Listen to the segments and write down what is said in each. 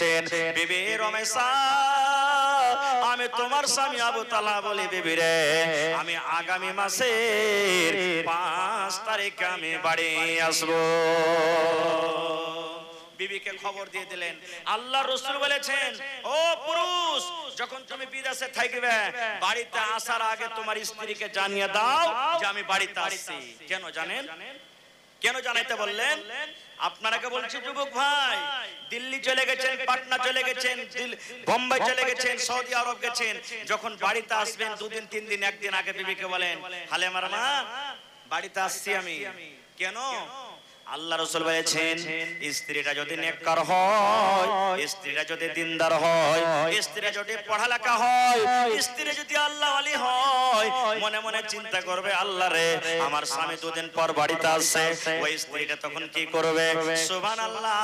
দিয়েছেন, বিবি রমেশা আমি তোমার স্বামী আবু তালহা বলি, বিবি রে আমি আগামী মাসের 5 তারিখে আমি বাড়ি আসবো। বিবিকে খবর দিয়ে দিলেন। আল্লাহ রাসূল বলেছেন, ও পুরুষ যখন তুমি বিদেশে থাকবে বাড়িতে আসার আগে তোমার স্ত্রীকে জানিয়ে দাও যে আমি বাড়িতে আসছি। কেন জানেন? কেন জানাইতে বললেন? আপনারাকে বলছি যুবক ভাই, দিল্লি চলে গেছেন, পাটনা চলে গেছেন, বোম্বাই চলে গেছেন, সৌদি আরব গেছেন, যখন বাড়িতে আসবেন 2 দিন 3 দিন 1 দিন আগে বিবিকে বলেন, হালেমার মা বাড়িতে আসছি আমি। কেন? আল্লাহ রাসূল বলেছেন, স্ত্রীটা যদি নেককার হয়, স্ত্রীটা যদি দিনদার হয়, স্ত্রীটা যদি পড়ালেখা হয়, স্ত্রী যদি আল্লাহ ওয়ালি হয়, মনে মনে চিন্তা করবে আল্লাহ রে আমার স্বামী 2 দিন পর বাড়িতে আসছে, ওই স্ত্রীটা তখন কি করবে? সুবহানাল্লাহ,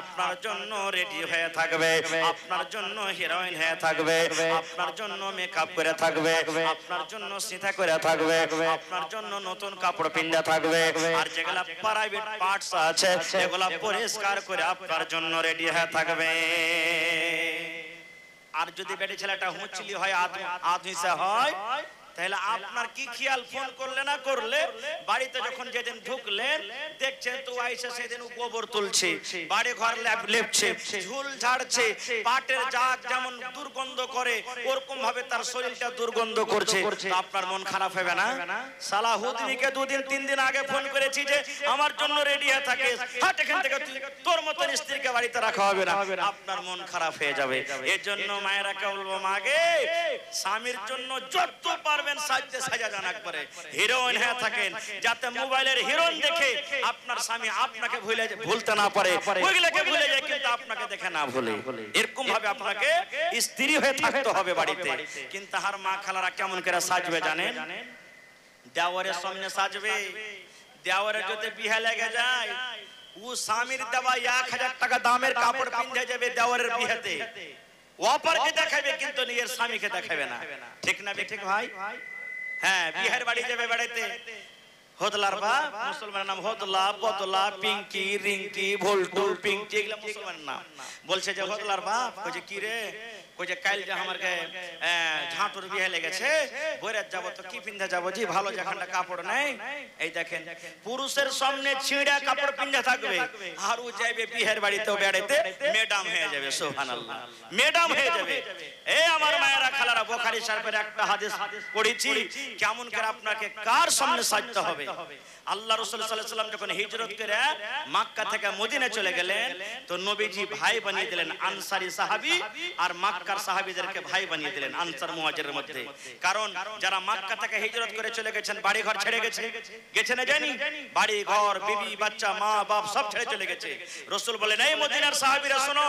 আপনার জন্য রেডি হয়ে থাকবে, আপনার জন্য হিরোইন হয়ে থাকবে, আপনার জন্য মেকআপ করে থাকবে, আপনার জন্য সিধা করে থাকবে, আপনার জন্য নতুন কাপড় পিন্দা থাকবে, আর যেগুলা প্রাইভেট পার্টস আছে এগুলা পরিষ্কার করে আপনার জন্য রেডি হয়ে থাকবে। আর যদি বেটি ছেলেটা হুঁচলি হয়, আধুইসা হয়, তাহলে আপনার কি খেয়াল ফোন করলে না করলে বাড়িতে যখন যেদিন ঢুকলেন দেখছেন তো আইসা সেদিন গোবর তুলছে, বাড়ি ঘর লেপছে, ঝুল ঝাড়ছে, পাটের জাগ যেমন দুর্গন্ধ করে ওরকম ভাবে তার শরীরটা দুর্গন্ধ করছে, আপনার মন খারাপ হবে না? সালাহুদ্দিনকে 2 দিন 3 দিন আগে ফোন করেছি যে আমার জন্য রেডি হয়ে থাকিস, হাট এখান থেকে, তোর মতন স্ত্রীকে বাড়িতে রাখা হবে না, আপনার মন খারাপ হয়ে যাবে। এর জন্য মায়েরাকে বলবো, মাগে স্বামীর জন্য যত পারবেন সাজতে সাজা জান একবারে হিরোইন হয়ে থাকেন, যাতে মোবাইলের হিরোইন দেখে আপনার স্বামী আপনাকে ভুলতে না পারে, ওইগুলোকে ভুলে যায় কিন্তু আপনাকে দেখে না ভুলে। এরকম ভাবে আপনাকে স্ত্রী হয়ে থাকতে হবে বাড়িতে। কিন্তু আর মা খালারা কেমন করে সাজবে জানেন? দেওয়ারের সামনে সাজবে, দেওয়ারে যদি বিয়ে লেগে যায় ও স্বামীর দেওয়া 1000 টাকা দামের কাপড় পিন্ধে যাবে দেওয়ারের বিয়েতে, অপরকে দেখাবে কিন্তু নিজের স্বামীকে দেখাবে না। ঠিক না ঠিক ভাই? হ্যাঁ, বিয়ের বাড়ি যাবে, বেড়াইতে হোদলার বাপ, মুসলমানের নাম হোদলা, বদলা, পিঙ্কি, রিঙ্কি, ভোল্টু, পিঙ্কি, এগুলা মুসলমানের নাম। বলছে যে হোদলার বাপ, কইছে কি রে? কইছে কাল যে আমার গায়ে ঝাঁটুর বিয়ে লেগেছে, বইরাত যাব তো কি পিন্ধে যাব জি, ভালো যেখানটা কাপড় নেই। এই দেখেন পুরুষের সামনে ছিঁড়া কাপড় পিন্ধে থাকবে, আর ও যাইবে বিয়ের বাড়িতেও বেড়াইতে ম্যাডাম হয়ে যাবে। সুবহানাল্লাহ, ম্যাডাম হয়ে যাবে। এই আমার মায়েরা খালারা, বুখারী শরীফের একটা হাদিস পড়েছি, কেমন করে আপনাকে কার সামনে সাজতে হবে। আল্লাহ রাসূল সাল্লাল্লাহু আলাইহি ওয়াসাল্লাম যখন হিজরত করে মক্কা থেকে মদিনা চলে গেলেন তো নবীজি ভাই বানিয়ে দিলেন আনসারী সাহাবী আর মক্কার সাহাবীদেরকে ভাই বানিয়ে দিলেন আনসার মুহাজিরের মধ্যে। কারণ যারা মক্কা থেকে হিজরত করে চলে গেছেন বাড়ি ঘর ছেড়ে গেছে না জানি, বাড়ি ঘর বিবি বাচ্চা মা বাপ সব ছেড়ে চলে গেছে। রাসূল বলেন, এই মদিনার সাহাবীরা শোনো,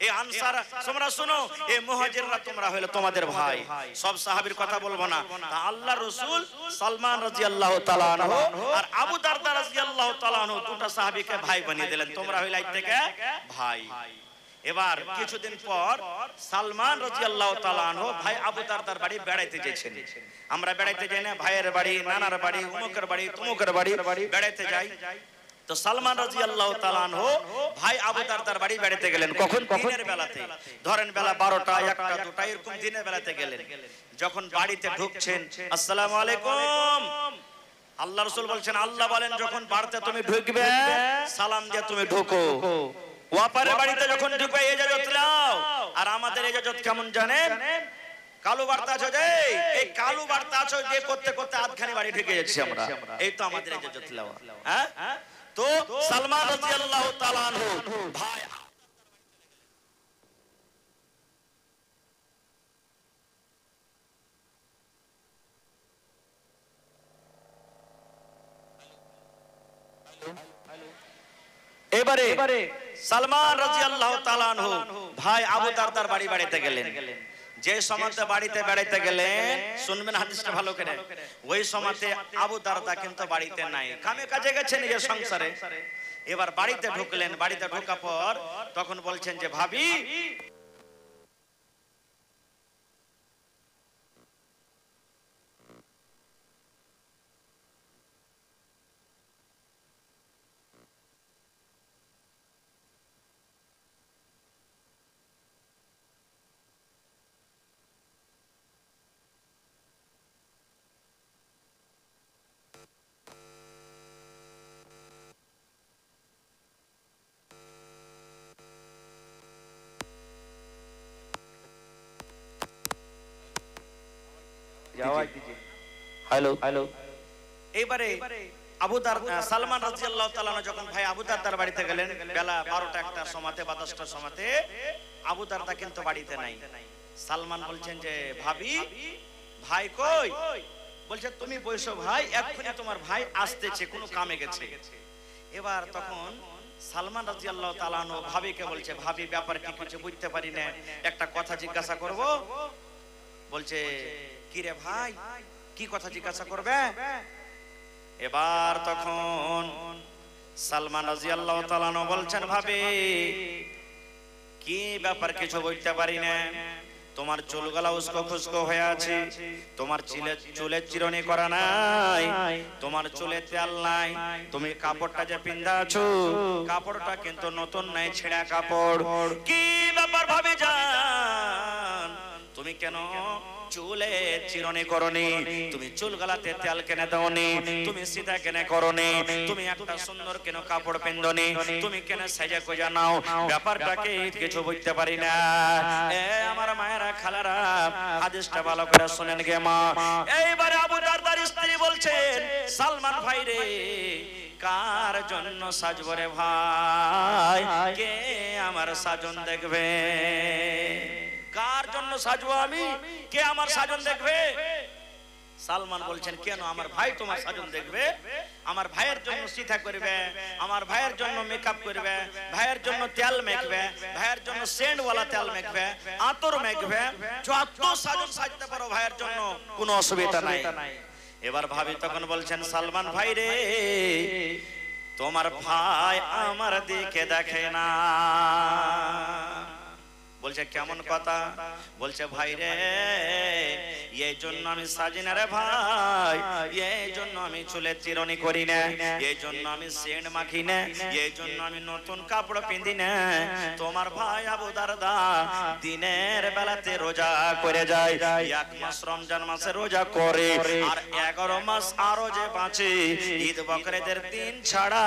এই আনসার তোমরা শোনো, এই মুহাজিররা তোমরা হলো তোমাদের ভাই। সব সাহাবীর কথা বলবো না। তা আল্লাহ রাসূল সালমান রাদিয়াল্লাহু তাআলা আনহু আর আবু দারদা রাদিয়াল্লাহু তাআলা আনহু দুটো সাহাবীকে ভাই বানিয়ে দিলেন, তোমরা হইলে আজ থেকে ভাই। এবার কিছুদিন পর সালমান রাদিয়াল্লাহু তাআলা আনহু ভাই আবু দারদার বাড়ি বেড়াইতে গেছেন। আমরা বেড়াইতে যাই না, ভাইয়ের বাড়ি, নানার বাড়ি, উমুকের বাড়ি, তুমুকের বাড়ি বেড়াইতে যাই। তো সালমান রাদিয়াল্লাহু তাআলা আনহু ভাই আবু দারদার বাড়ি বেড়াইতে গেলেন। কখন? দিনের বেলাতে, ধরেন বেলা 12টা 1টা 2টা এরকম দিনের বেলাতে গেলেন। যখন বাড়িতে ঢুকছেন, আসসালামু আলাইকুম, আল্লাহ রাসূল বলছেন, আল্লাহ বলেন যখন বাড়িতে তুমি ঢুকবে সালাম দিয়ে তুমি ঢোকো। ওয়াপারের বাড়িতে যখন ঢুকবে ইজাজত নাও। আর আমাদের ইজাজত কেমন জানেন? কালো বার্তা আছে যে, এই কালো বার্তা আছে যে করতে করতে আধখানি বাড়ি ঢুকে যাচ্ছি আমরা, এই তো আমাদের ইজাজত লওয়া। হ্যাঁ, তো সালমান রাদিয়াল্লাহু তাআলা আনহু ভাই এবারে সালমান রাদিয়াল্লাহু তাআলা আনহু ভাই আবু দারদার বাড়ি বেড়াইতে গেলেন। যে সময়তে বাড়িতে বেড়াইতে গেলেন, শুনবেন হাদিসটা ভালো করে, ওই সময়তে আবু দারদা কিন্তু বাড়িতে নাই, কামে কাজে গেছে নিজের সংসারে। এবার বাড়িতে ঢুকলেন, বাড়িতে ঢোকার পর তখন বলছেন যে ভাবি दीजिए। Hello hello. এইবারে আবু দারদা সালমান রাদিয়াল্লাহু তাআলা যখন ভাই আবু দারদার বাড়িতে গেলেন বেলা 12টা একটা সময়তে বা 10টার সময়তে আবু দারদা কিন্তু বাড়িতে নাই। সালমান বলছেন যে ভাবি ভাই কই? বলছে তুমি বসো ভাই, এক্ষুনি তোমার ভাই আসতেছে, কোনো কামে গেছে। এবার তখন সালমান রাদিয়াল্লাহু তাআলা আনহু ভাবিকে বলছে ভাবি ব্যাপার কি কিছু বুঝতে পারি না, একটা কথা জিজ্ঞাসা করব। বলছে কি রে ভাই, কি কথা জিজ্ঞাসা করবে? এবার তখন সালমান রাদিয়াল্লাহু তাআলা আনহু বলছেন ভাবি কি ব্যাপার কিছু বুঝতে পারি না, তোমার চুলগুলা উস্কো খুস্কো হয়ে আছে, তোমার চুলে চিরুনি করা নাই, তোমার চুলে তেল নাই, তুমি কাপড়টা যে পিন্দা আছো কাপড়টা কিন্তু নতুন নাই, ছেঁড়া কাপড়। কি ব্যাপার ভাবি জান, তুমি কেন চুলে চিরুনি করনি, তুমি চুল গলাতে তেল কেনে দাওনি, তুমি সিধা কেনে করনি, তুমি একটা সুন্দর কেন কাপড় পিন্দনি, তুমি কেন সাজা গোজা নাও, ব্যাপারটাকে কিছু বুঝতে পারি না। এ আমার মায়েরা খালারা হাদিসটা ভালো করে শুনেন গে মা। এইবারে আবু দারদার স্ত্রী বলছেন সালমান ভাই রে কার জন্য সাজবো রে ভাই, কে আমার সাজন দেখবে, কার জন্য সাজবো আমি, কে আমার সাজন দেখবে? সালমান বলছেন কেন আমার ভাই তোমার সাজন দেখবে, আমার ভাইয়ের জন্য সিধা করবে, আমার ভাইয়ের জন্য মেকআপ করবে, ভাইয়ের জন্য তেল মেখবে, ভাইয়ের জন্য সেন্ট ওয়ালা তেল মেখবে, আতর মেখবে, যত সাজন সাজতে পারো ভাইয়ের জন্য, কোনো অসুবিধা নাই। এবার ভাবি তখন বলছেন সালমান ভাই রে তোমার ভাই আমার দিকে দেখে না। বলছে কেমন কথা? বলছে ভাই রে এই জন্য আমি সাজি না রে ভাই, এই জন্য আমি চুলে চিরুনি করি না, এই জন্য আমি সেন্ট মাখি না, এই জন্য আমি নতুন কাপড় পিঁধি না। তোমার ভাই আবু দারদা দিনের বেলাতে রোজা করে যায়, 1 মাস রমজান মাসে রোজা করে, আর 11 মাস আরো যে বাঁচে ঈদ বকরীদের দিন ছাড়া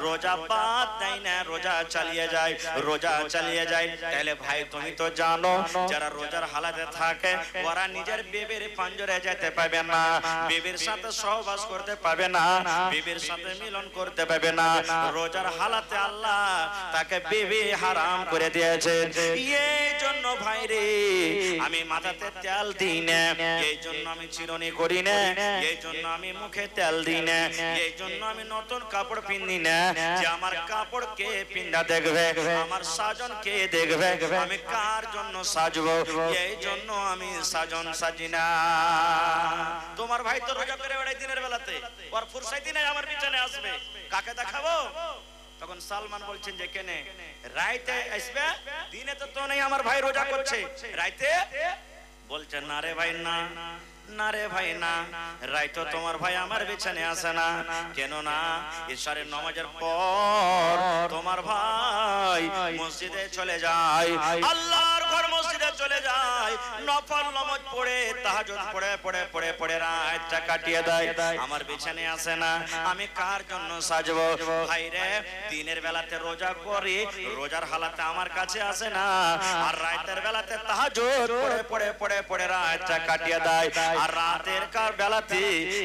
রোজা বাদ দেয় না, রোজা চালিয়ে যায়, রোজা চালিয়ে যায়। তাহলে ভাই তুমি তো জানো যারা রোজার হালাতে থাকে ওরা নিজের বিবির পাঞ্জরে যেতে পাবে না, বিবির সাথে সহবাস করতে পাবে না, বিবির সাথে মিলন করতে পাবে না। রোজার হালাতে আল্লাহ তাকে বিবি হারাম করে দিয়েছে। এই জন্য ভাই রে আমি মাথাতে তেল দিই না, এই জন্য আমি চিরুনি করি না, এই জন্য আমি মুখে তেল দিই না, এই জন্য আমি নতুন কাপড় পিনি না, যে আমার কাপড় কে পিন্দা দেখবে, আমার সাজন কে দেখবে, আমি কার জন্য সাজবো, এই জন্য আমি সাজন সাজি না। তোমার ভাই তো রোজা করে বেড়ায় দিনের বেলাতে, ওর ফুরসাতি নাই আমার পিছনে আসবে, কাকে দেখাবো? তখন সালমান বলছেন যে কেনে রাইতে আসবে, দিনে তো তো নেই, আমার ভাই রোজা করছে, রাইতে? বলছেন না রে ভাই না, না রে ভাই না, রাইতো তোমার ভাই আমার বিছানে আসে না। কেন না? ইশারের নামাজের পর তোমার ভাই মসজিদে চলে যায়, আল্লাহর ঘর মসজিদে চলে যায়, নফল নামাজ পড়ে তাহাজ্জুদ পড়ে পড়ে পড়ে পড়ে রাতটা কাটিয়ে দেয়, আমার বিছানে আসে না। আমি কার জন্য সাজবো? ভাই রে দিনের বেলাতে রোজা করি, রোজার হালাতে আমার কাছে আসে না, আর রাতের বেলাতে তাহাজ্জুদ পড়ে পড়ে পড়ে পড়ে রাতটা কাটিয়ে দেয়, আর রাতের বেলাতে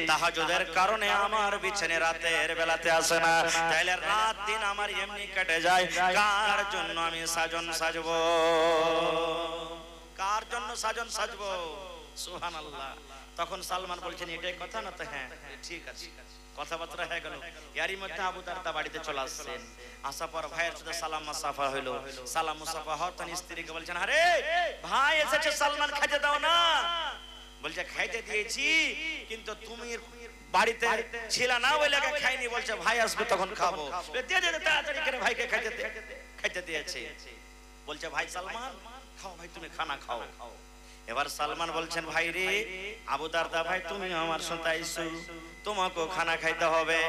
তাহাজ্জুদের কারণে আমার বিছানে রাতের বেলাতে আসে না। তাইলে রাত দিন আমার এমনি কেটে যায়, কার জন্য আমি সাজন সাজবো, কার জন্য সাজন সাজবো? সুবহানাল্লাহ। তখন সালমান বলছেন এটাই কথা না? তো হ্যাঁ ঠিক আছে, কথাবার্তা হয়ে গেল। এরই মধ্যে আবু দারদা বাড়িতে চলে আসছেন, আসার পর ভাইয়ের সাথে সালাম মুসাফা হইলো। সালাম মুসাফা হতেন স্ত্রীকে বলছেন আরে ভাই এসেছে সালমান, খাইতে দাও না। বলছে খাইতে দিয়েছি, কিন্তু তুমি বাড়িতে ছিল না ওই লাগে খাইনি। বলছে ভাই আসবে তখন খাবো, দিয়ে দে তাড়াতাড়ি করে ভাইকে খাইতে দিয়েছে। বলছে ভাই সালমান খাও ভাই, তুমি খানা খাও। এবার সালমান বলছেন ভাই রে আবু দারদা ভাই তুমি আমার সাথে আইছো, তোমাকে খানা খাইতে হবে।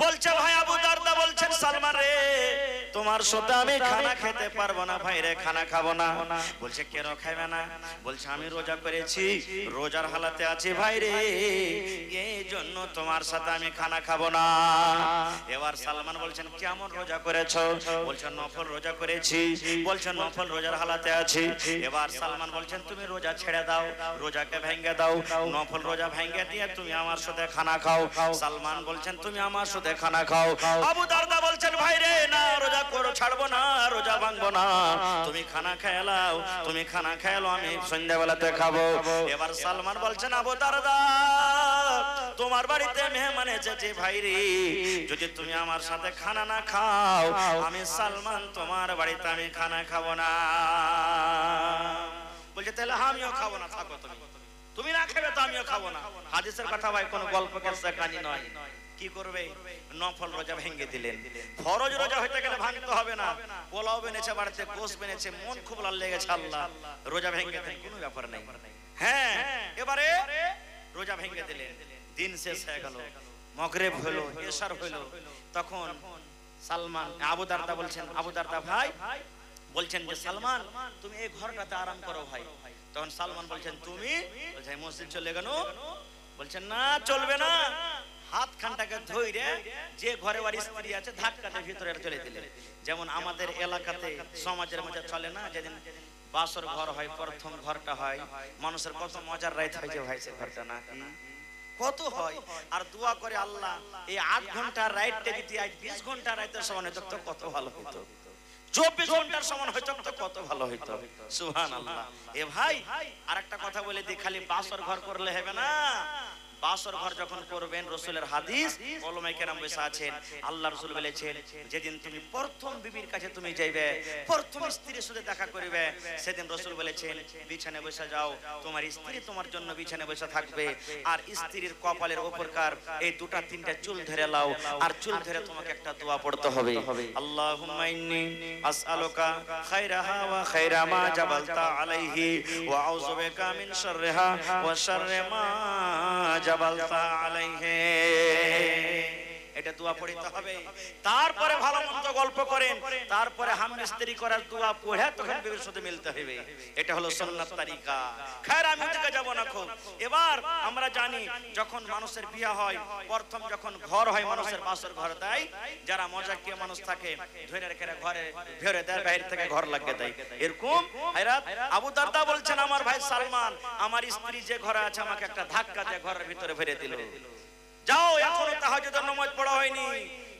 বলছে ভাই আবু দারদা বলছেন সালমান রে তোমার সাথে আমি খানা খেতে পারবো না ভাই রে, খানা খাবো না। বলছে কেন খাইবে না? বলছে আমি রোজা করেছি, রোজার হালাতে আছি ভাই রে, এই জন্য তোমার সাথে আমি খানা খাবো না। এবার সালমান বলছেন কেমন রোজা করেছো? বলছেন নফল রোজা করেছি। বলছেন নফল রোজার হালাতে আছি। এবার সালমান বলছেন তুমি রোজা ছেড়ে দাও, রোজাকে ভেঙে দাও, নফল রোজা ভেঙে দিয়ে তুমি আমার সাথে খানা খাও। সালমান বলছেন তুমি আমার সাথে খানা খাও। আবু দারদা বলছেন ভাই রে না, রোজা করো, ছাড়বো না, রোজা ভাঙবো না, তুমি খানা খেলাও, তুমি খানা খেলো, আমি সন্ধ্যাবেলাতে খাবো। এবার সালমান বলছেন আবু দারদা তোমার বাড়িতে মেহমান এসেছে ভাই রে, যদি তুমি আমার সাথে খানা না খাও আমি সালমান তোমার বাড়িতে আমি খানা খাবো না। বলছে তাহলে আমিও খাবো না, থাকো তুমি, তুমি না খাবে তো আমিও খাবো না। হাদিসের কথা ভাই, কোনো গল্প কেসা কাহিনী নয়। কি করবে? নফল রোজা ভেঙে দিলেন। ফরজ রোজা হইতে গেলে ভাঙতে হবে না। পোলাও বেনেছে বাড়িতে, গোশ বেনেছে, মন খুব ভালো লেগেছে, আল্লাহ রোজা ভেঙে দেন, কোনো ব্যাপার নেই। হ্যাঁ, এবারে রোজা ভেঙে দিলেন। দিন শেষ হয়ে গেল, মাগরিব হলো, এশার হলো। তখন সালমান আবু দারদা বলছেন, আবু দারদা ভাই বলছেন যে সালমান তুমি এই ঘরটাতে আরাম করো ভাই। তখন সালমান বলছেন তুমি? বলছে মসজিদ চলে গেল। বলছেন না চলবে না, হাত খানটাকে ধইরে যে ঘরে বাড়ি স্ত্রী আছে ধাক্কাতে ভিতরে চলে দিলেন। যেমন আমাদের এলাকাতে সমাজের মধ্যে চলে না, যেদিন বাসর ঘর হয়, প্রথম ঘরটা হয়, মানুষের কত মজার রাইত হয় যে ভাই সে ঘরটা না কত হয়। আর দোয়া করে আল্লাহ এই 8 ঘন্টার রাইটটা যদি 20 ঘন্টার রাইতের সমান হতো তো কত ভালো হতো, 24 ঘন্টার সমান হইতো তো কত ভালো হইতো। সুবহানাল্লাহ। এ ভাই আরেকটা কথা বলে দিই, খালি বাসর ঘর করলে হবে না। বাসর ঘর যখন করবেন, রাসূলের হাদিস ওলামায়ে কেরাম বসে আছেন, আল্লাহ রাসূল বলেছেন যেদিন তুমি প্রথম বিবির কাছে তুমি যাইবে, প্রথম স্ত্রীর সাথে দেখা করবে, সেদিন রাসূল বলেছেন বিছানায় বসে যাও, তোমার স্ত্রী তোমার জন্য বিছানায় বসে থাকবে, আর স্ত্রীর কপালের উপরকার এই দুটা তিনটা চুল ধরে লাও, আর চুল ধরে তোমাকে একটা দোয়া পড়তে হবে, আল্লাহুম্মা ইন্নী আসআলুকা খায়রাহা ওয়া খায়রা মা জাবালতা আলাইহি ওয়া আউযু বিকা মিন শাররিহা ওয়া শাররি মা জাবালতা আলাইহি। এটা দোয়া পড়তে হবে। তারপরে ভালো মন্দ গল্প করেন, তারপরে হামদ স্ত্রী করার দোয়া পড়ে তখন বিবির সাথে মিলতে হবে। এটা হলো সুন্নাত তরিকা। খৈর আমি ওদিকে যাব না খুব। এবার আমরা জানি যখন মানুষের বিয়ে হয়, প্রথম যখন ঘর হয় মানুষের বাসর ঘর দেয়, যারা মজাকিয়া মানুষ থাকে ধরে রেখে ঘরে ভেরে দেয়, বাইরে থেকে ঘর লাগিয়ে দেয়। এরকম হায়রাত আবু দারদা বলছেন আমার ভাই সালমান আমার স্ত্রী যে ঘরে আছে আমাকে একটা ধাক্কা দিয়ে ঘরের ভিতরে ভরে দিল, যাও এখনো তাহাজ্জুদের নামাজ পড়া হয়নি।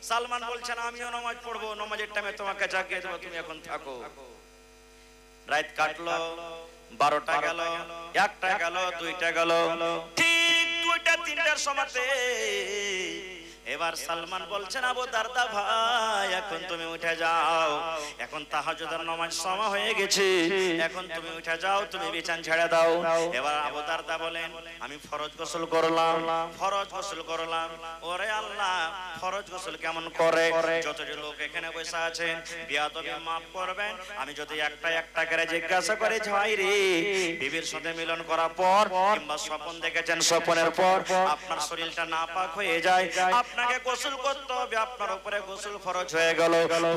সালমান বলছেন আমিও নামাজ পড়বো, নামাজের টাইমে তোমাকে জাগিয়ে দেবো, তুমি এখন থাকো। রাত কাটলো, 12টা গেল, 1টা গেল, 2টা গেল, ঠিক 2টা 3টার সময়তে এবার সালমান বলছেন আবু দারদা ভাই এখন তুমি উঠে যাও, এখন তাহাজ্জুদের নামাজ সময় হয়ে গেছে, এখন তুমি উঠে যাও, তুমি বিছানা ছেড়ে দাও। এবার আবু দারদা বলেন আমি ফরজ গোসল করলাম, ফরজ গোসল করলাম। ওরে আল্লাহ ফরজ গোসল কেমন করে? যত যে লোক এখানে বসে আছেন বিয়াদবি মাফ করবেন, আমি যদি একটা একটা করে জিজ্ঞাসা করে ভাই রে বিবির সাথে মিলন করার পর কিংবা স্বপ্ন দেখেছেন, স্বপ্নের পর আপনার শরীরটা নাপাক হয়ে যায়, আপনাকে গোসল করতে হবে, আপনার উপরে গোসল ফরজ হয়ে গেল।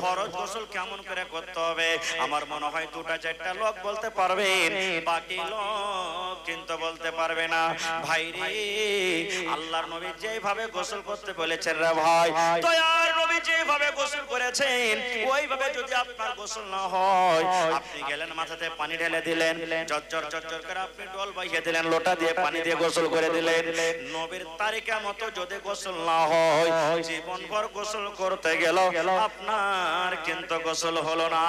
ফরজ গোসল কেমন করে করতে হবে? আমার মনে হয় 2টা 4টা লোক বলতে পারবেন, বাকি লোক কিন্তু বলতে পারবে না। ভাই রে আল্লাহর নবী যেভাবে গোসল করতে বলেছেন রে ভাই, দয়ার নবী যেভাবে গোসল করেছেন ওইভাবে যদি আপনার গোসল না হয়, আপনি গেলেন মাথাতে পানি ঢেলে দিলেন, চরচর চরচর করে আপনি ডল বাইয়ে দিলেন, লোটা দিয়ে পানি দিয়ে গোসল করে দিলেন, নবীর তারিকা মতো যদি গোসল না হয় জীবনভর গোসল করতে গেল আপনার কিন্তু গোসল হলো না।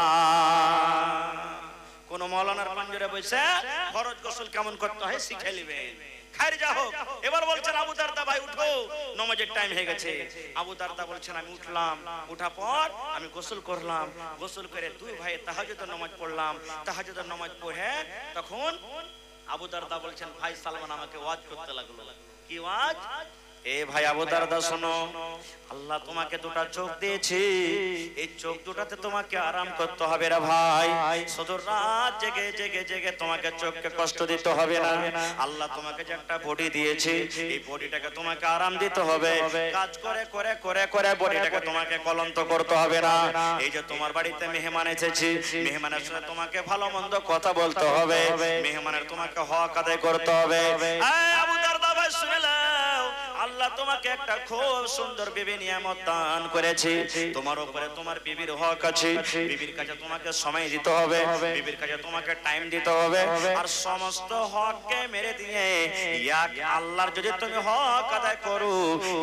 কোন মাওলানার পাঞ্জরে বসে ফরজ গোসল কেমন করতে হয় শিখে নেবেন। খাইর যা হোক, এবার বলছেন আবু দারদা ভাই উঠো, নামাজের টাইম হয়ে গেছে। আবু দারদা বলছেন আমি উঠলাম, উঠা পর আমি গোসল করলাম, গোসল করে 2 ভাই তাহাজ্জুদের নামাজ পড়লাম, তাহাজ্জুদের নামাজ পড়ে তখন আবু দারদা বলছেন ভাই সালমান আমাকে ওয়াজ করতে লাগলো। কি ওয়াজ? এ ভাই আবু দারদা শোনো, আল্লাহ তোমাকে দুটো চোখ দিয়েছে, এই চোখ দুটাতে তোমাকে আরাম করতে হবে রে ভাই। শুধু রাত জেগে জেগে জেগে তোমাকে চোখকে কষ্ট দিতে হবে না। আল্লাহ তোমাকে যে একটা বডি দিয়েছে, এই বডিটাকে তোমাকে আরাম দিতে হবে। কাজ করে করে করে করে বডিটাকে তোমাকে ক্লান্ত করতে হবে না। এই যে তোমার বাড়িতে মেহমান এসেছে, মেহমানের সাথে তোমাকে ভালো মন্দ কথা বলতে হবে, মেহমানের তোমাকে হক আদায় করতে হবে। আবু দারদা ভাই শুনে নাও, আল্লাহ তোমাকে একটা খুব সুন্দর বিবি নিয়ামত দান করেছে। তোমার উপরে তোমার বিবির হক আছে, বিবির কাছে তোমাকে সময় দিতে হবে, বিবির কাছে তোমাকে টাইম দিতে হবে। আর সমস্ত হককে মেরে দিয়ে এক আল্লাহর যদি তুমি হক আদায় করো,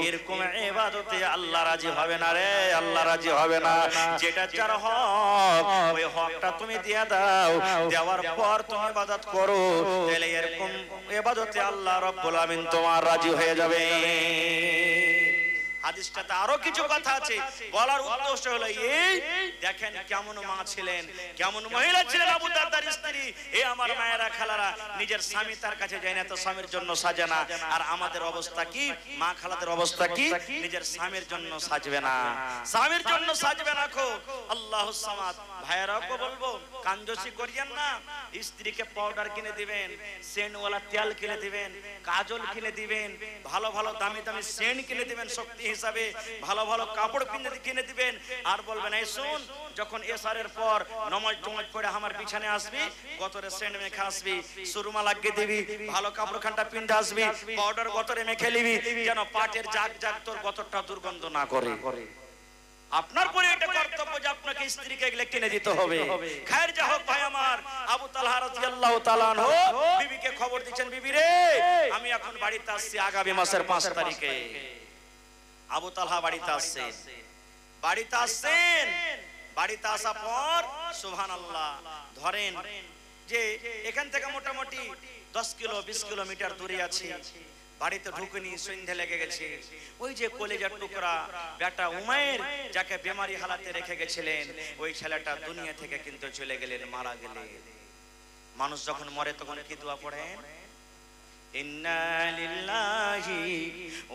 এরকম ইবাদতে আল্লাহ রাজি হবে না রে, আল্লাহ রাজি হবে না। যেটা যার হক, ওই হকটা তুমি দিয়ে দাও, দেওয়ার পর তুমি ইবাদত করো, তাহলে এরকম ইবাদতে আল্লাহ রাব্বুল আমিন তোমার রাজি হয়ে যাবে। হাদিসটাতে আরো কিছু কথা আছে, বলার উদ্দেশ্য হলো এই, দেখেন কেমন মা ছিলেন, কেমন মহিলা ছিলেন আবু দারদার স্ত্রী। এ আমার মায়েরা খালারা, নিজের স্বামী তার কাছে যায় না তো স্বামীর জন্য সাজে না। আর আমাদের অবস্থা কি, মা খালাদের অবস্থা কি, নিজের স্বামীর জন্য সাজবে না, স্বামীর জন্য সাজবে না। খো আল্লাহুস সামাদ। ভাইয়েরাও বলবো, কাঞ্জসি করিয়েন না। স্ত্রীকে পাউডার কিনে দিবেন, সেন্টওয়ালা তেল কিনে দিবেন, কাজল কিনে দিবেন, ভালো ভালো দামি দামি সেন্ট কিনে দিবেন শক্তি হিসাবে, ভালো ভালো কাপড় কিনে দিবেন। আর বলবেন এই শুন, যখন এশারের পর নমাজ টমাজ পড়ে আমার বিছানে আসবি, গতরে সেন্ট মেখে আসবি, সুরমা লাগিয়ে দিবি, ভালো কাপড় খানটা পিনতে আসবি, পাউডার গতরে মেখে নিবি, যেন পাটের জাগ জাগ তোর গতরটা দুর্গন্ধ না করে। আপনার পরে এটা কর্তব্য যে আপনাকে স্ত্রীকে এগুলো কিনে দিতে হবে। খায়ের যা হোক ভাই আমার, আবু তালহা রাদিয়াল্লাহু তাআলা আনহু বিবিকে খবর দিচ্ছেন, বিবি রে আমি এখন বাড়িতে আসছি আগামী মাসের 5 তারিখে। আবু তালহা বাড়িতে আসছেন, বাড়িতে আসছেন, বাড়িতে আসার পর সুবহানাল্লাহ, ধরেন যে এখান থেকে মোটামুটি 10 কিলো 20 কিলোমিটার দূরে আছে। বাড়িতে ঢুকেনি, সন্ধ্যে লেগে গেছে। ওই যে কলেজার টুকরা বেটা উমাইর, যাকে বেমারি হালাতে রেখে গেছিলেন, ওই ছেলেটা দুনিয়া থেকে কিন্তু চলে গেলেন, মারা গেলেন। মানুষ যখন মরে তখন কি দোয়া পড়েন? ইন্না লিল্লাহি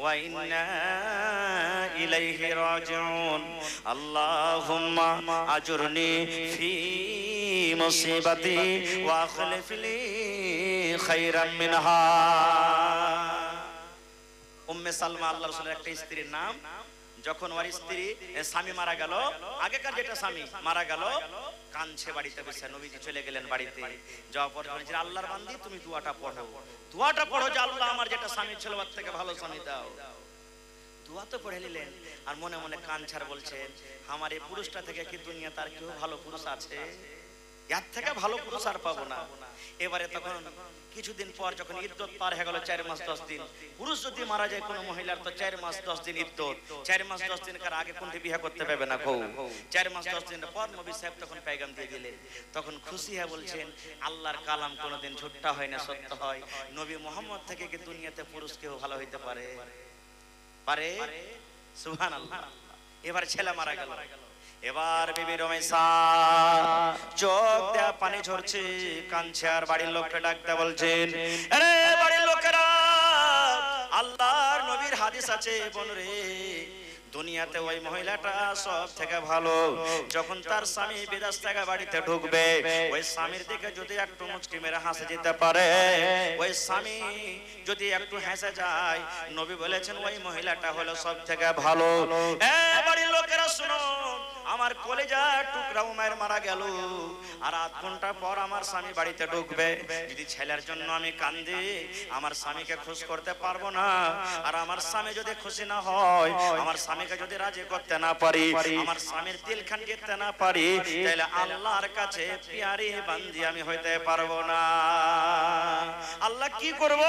ওয়া ইন্না ইলাইহি রাজিউন, আল্লাহুম্মা আজুরনি ফি মুসিবাতি ওয়া আখলিফ লি খায়রাম মিনহা। উম্মে সালমা আল্লাহর রাসূলের একটা স্ত্রীর নাম। যখন ওর স্ত্রী স্বামী মারা গেল, আগেকার যেটা স্বামী মারা গেল, কাঁদছে বাড়িতে বসে। নবীজি চলে গেলেন বাড়িতে, যাওয়ার পর বলেছেন আল্লাহর বান্দি তুমি দোয়াটা পড়ো, দোয়াটা পড়ো যে আল্লাহ আমার যেটা স্বামী ছিল ওর থেকে ভালো স্বামী দাও। দোয়া তো পড়ে নিলেন, আর মনে মনে কাঁদছার বলছেন আমার এই পুরুষটা থেকে কি দুনিয়া তার কেউ ভালো পুরুষ আছে? এর থেকে ভালো পুরুষ আর পাবো না। এবারে তখন কিছুদিন পর যখন ইদ্যত পার হয়ে গেল 4 মাস 10 দিন, পুরুষ যদি মারা যায় কোনো মহিলার তো 4 মাস 10 দিন ইদ্যত। 4 মাস 10 দিন কার আগে কোনটি বিয়ে করতে পারবে না কেউ। 4 মাস 10 দিন পর নবী সাহেব তখন পেগাম দিয়ে দিলেন। তখন খুশি হয়ে বলছেন আল্লাহর কালাম কোনোদিন ঝুট্টা হয় না, সত্য হয়। নবী মুহাম্মদ থেকে কি দুনিয়াতে পুরুষ কেউ ভালো হইতে পারে? পারে? সুবহানাল্লাহ। এবার ছেলে মারা গেল, এবার বিবি রমেশা চোখ দেয়া পানি ঝরছে, কাঁদছে, আর বাড়ির লোককে ডাকতে বলছেন আরে বাড়ির লোকেরা, আল্লাহর নবীর হাদিস আছে বনরে, দুনিয়াতে ওই মহিলাটা সব থেকে ভালো। যখন তার স্বামী বিদেশ থেকে বাড়িতে ঢুকবে, ওই স্বামীর দিকে যদি একটু মুচকি মেরে হাসে যেতে পারে, ওই স্বামী যদি একটু হেসে যায়, নবী বলেছেন ওই মহিলাটা হলো সব থেকে ভালো। বাড়ির লোকেরা শুনো, আমার কলেজার টুকরা উমাইর মারা গেল, আর আধ ঘন্টা পর আমার স্বামী বাড়িতে ঢুকবে। যদি ছেলের জন্য আমি কান্দি, আমার স্বামীকে খুশি করতে পারবো না। আর আমার স্বামী যদি খুশি না হয়, আমার স্বামীকে যদি রাজি করতে না পারি, আমার স্বামীর দিল খান জিততে না পারি, তাহলে আল্লাহর কাছে পিয়ারি বান্দি আমি হইতে পারবো না। আল্লাহ কি করব,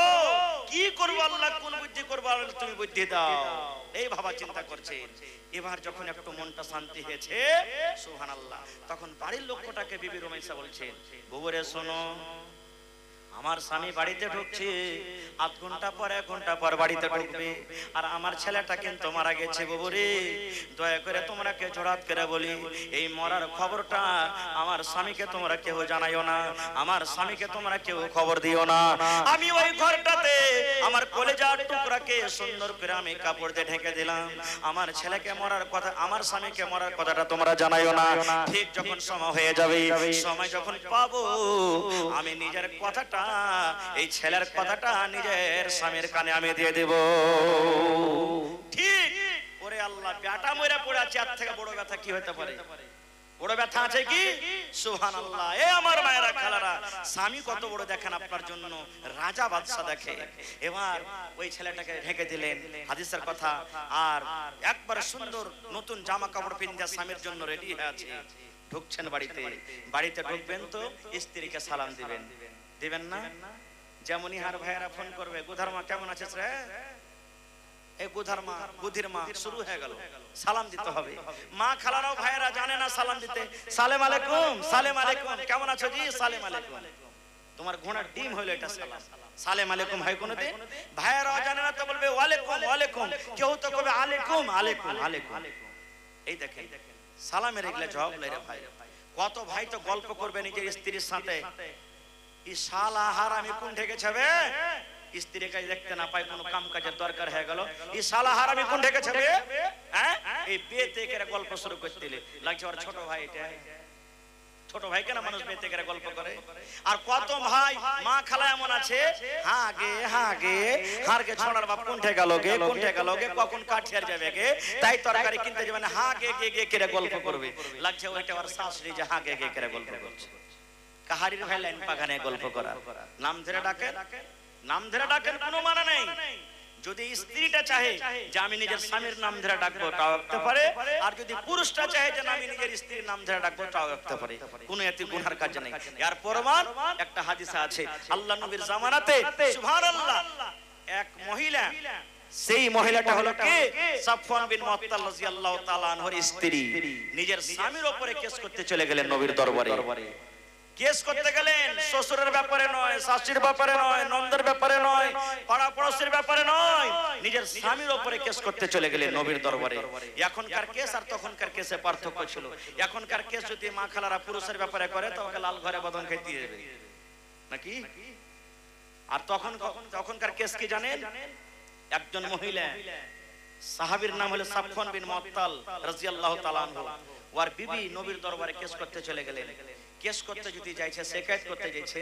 কি করব, আল্লাহ কোন বুদ্ধি করবো, তুমি বুদ্ধি দাও, এই ভাবা চিন্তা করছেন। এবার যখন একটু মনটা শান্তি হয়েছে, সুবহানাল্লাহ, তখন বাড়ির লোকটাকে বিবি রমেশা বলছেন বুবুরে শোনো, আমার স্বামী বাড়িতে ঢুকছে, আধ ঘন্টা পর 1 ঘন্টা পর বাড়িতে ঢুকবে, আর আমার ছেলেটা কিন্তু মারা গেছে। বাবুরে দয়া করে তোমরা কে জোড়াত করে বলি, এই মরার খবরটা আমার স্বামীকে তোমরা কেউ জানাইও না, আমার স্বামীকে তোমরা কেউ খবর দিও না। আমি ওই ঘরটাতে আমার কলেজার টুকরাকে সুন্দর করে আমি কাপড় দিয়ে ঢেকে দিলাম। আমার ছেলেকে মরার কথা, আমার স্বামীকে মরার কথাটা তোমরা জানাইও না। ঠিক যখন সময় হয়ে যাবে, সময় যখন পাবো, আমি নিজের কথাটা, এই ছেলের কথাটা নিজের স্বামীর কানে আমি দিয়ে দেব। ঠিক ওরে আল্লাহ, ব্যাটা মরে পড়ে আছে, এর থেকে বড় ব্যথা কি হতে পারে? বড় ব্যথা আছে কি? সুবহানাল্লাহ। এ আমার মায়েরা খালারা, স্বামী কত বড় দেখেন আপনার জন্য, রাজা বাদশা দেখে। এবার ওই ছেলেটাকে ঢেকে দিলেন, হাদিসের কথা। আর একবার সুন্দর নতুন জামা কাপড় পিন্দা স্বামীর জন্য রেডি হয়ে আছে। ঢুকছেন বাড়িতে, বাড়িতে ঢুকবেন তো স্ত্রীকে সালাম দিবেন, দিবেন না? যেমনই হার ভাইয়েরা ফোন করবে, গুধার মা কেমন আছিস রে, এই গুধার মা, গুধির মা, শুরু হয়ে গেল, সালাম দিতে হবে। মা খালারাও ভাইয়েরা জানে না সালাম দিতে, সালেম আলাইকুম, সালেম আলাইকুম, কেমন আছো জি, সালেম আলাইকুম। তোমার ঘোড়ার ডিম হলো এটা সালাম, সালেম আলাইকুম হয় কোনোদিন? ভাইয়েরাও জানে না তো বলবে ওয়ালাইকুম ওয়ালাইকুম, কেউ তো কবে আলাইকুম আলাইকুম আলাইকুম। এই দেখেন সালামের এগুলা জবাব লাই রে ভাই। কত ভাই তো গল্প করবে নিজের স্ত্রীর সাথে, এই শালা হারামি কোন ঢেকে ছাবে, স্ত্রীকে দেখতে না পায়, কোনো কাম কাজের দরকার হয়ে গেল, এই শালা হারামি কোন ঢেকে ছাবে, হ্যাঁ? এই বেতে করে গল্প শুরু করতে দিলে লাগছে ওর ছোট ভাই, এটা ছোট ভাই কেন মানুষ বেতে করে গল্প করে। আর কত ভাই মা খালা এমন আছে, হ্যাঁ গে হ্যাঁ গে, হার গে ছোড়ার বাপ কোনঠে গেল গে, কোনঠে গেল গে, কখন কাঠিয়ার যাবে গে, তাই তরকারি কিনতে যাবে না, হ্যাঁ গে গে গে করে গল্প করবে। লাগছে ওইটা ওর শাশুড়ি যে হ্যাঁ গে গে করে গল্প করছে। কাহারির ভাই লাইন পাগানে গল্প করা, নাম ধরে ডাকেন, নাম ধরে ডাকেন, কোনো মানে নেই। যদি স্ত্রীটা চাহে যে আমি নিজের স্বামীর নাম ধরে ডাকবো, তাও রাখতে পারে। আর যদি পুরুষটা চাহে যে আমি নিজের স্ত্রীর নাম ধরে ডাকবো, তাও রাখতে পারে, কোনো এতে গুনার কাজ নেই। এর প্রমাণ একটা হাদিসে আছে, আল্লাহ নবীর জামানাতে সুবহানাল্লাহ এক মহিলা, সেই মহিলাটা হলো কে, সাফওয়ান বিন মুআত্তাল রাদিয়াল্লাহু তাআলা আনহুর স্ত্রী, নিজের স্বামীর উপরে কেস করতে চলে গেলেন নবীর দরবারে। কেস করতে গেলেন শ্বশুরের ব্যাপারে নয়, শাশুড়ির ব্যাপারে নয়, নন্দের ব্যাপারে নয়, পাড়া পড়োশির ব্যাপারে নয়, নিজের স্বামীর উপরে কেস করতে চলে গেলেন নবীর দরবারে। এখনকার কেস আর তখনকার কেসে পার্থক্য ছিল। এখনকার কেস যদি মা খালারা পুরুষের ব্যাপারে করে, তবে লাল ঘরে বদন খেতে দিয়ে দেবে নাকি? আর তখনকার কেস কি জানেন? একজন মহিলা, সাহাবীর নাম হলো সাফওয়ান বিন মুআত্তাল রাদিয়াল্লাহু তাআলা আনহু, ওর বিবি নবীর দরবারে কেস করতে চলে গেলেন। কেস করতে যদি যাইছে, শিকায়ত করতে যাইছে,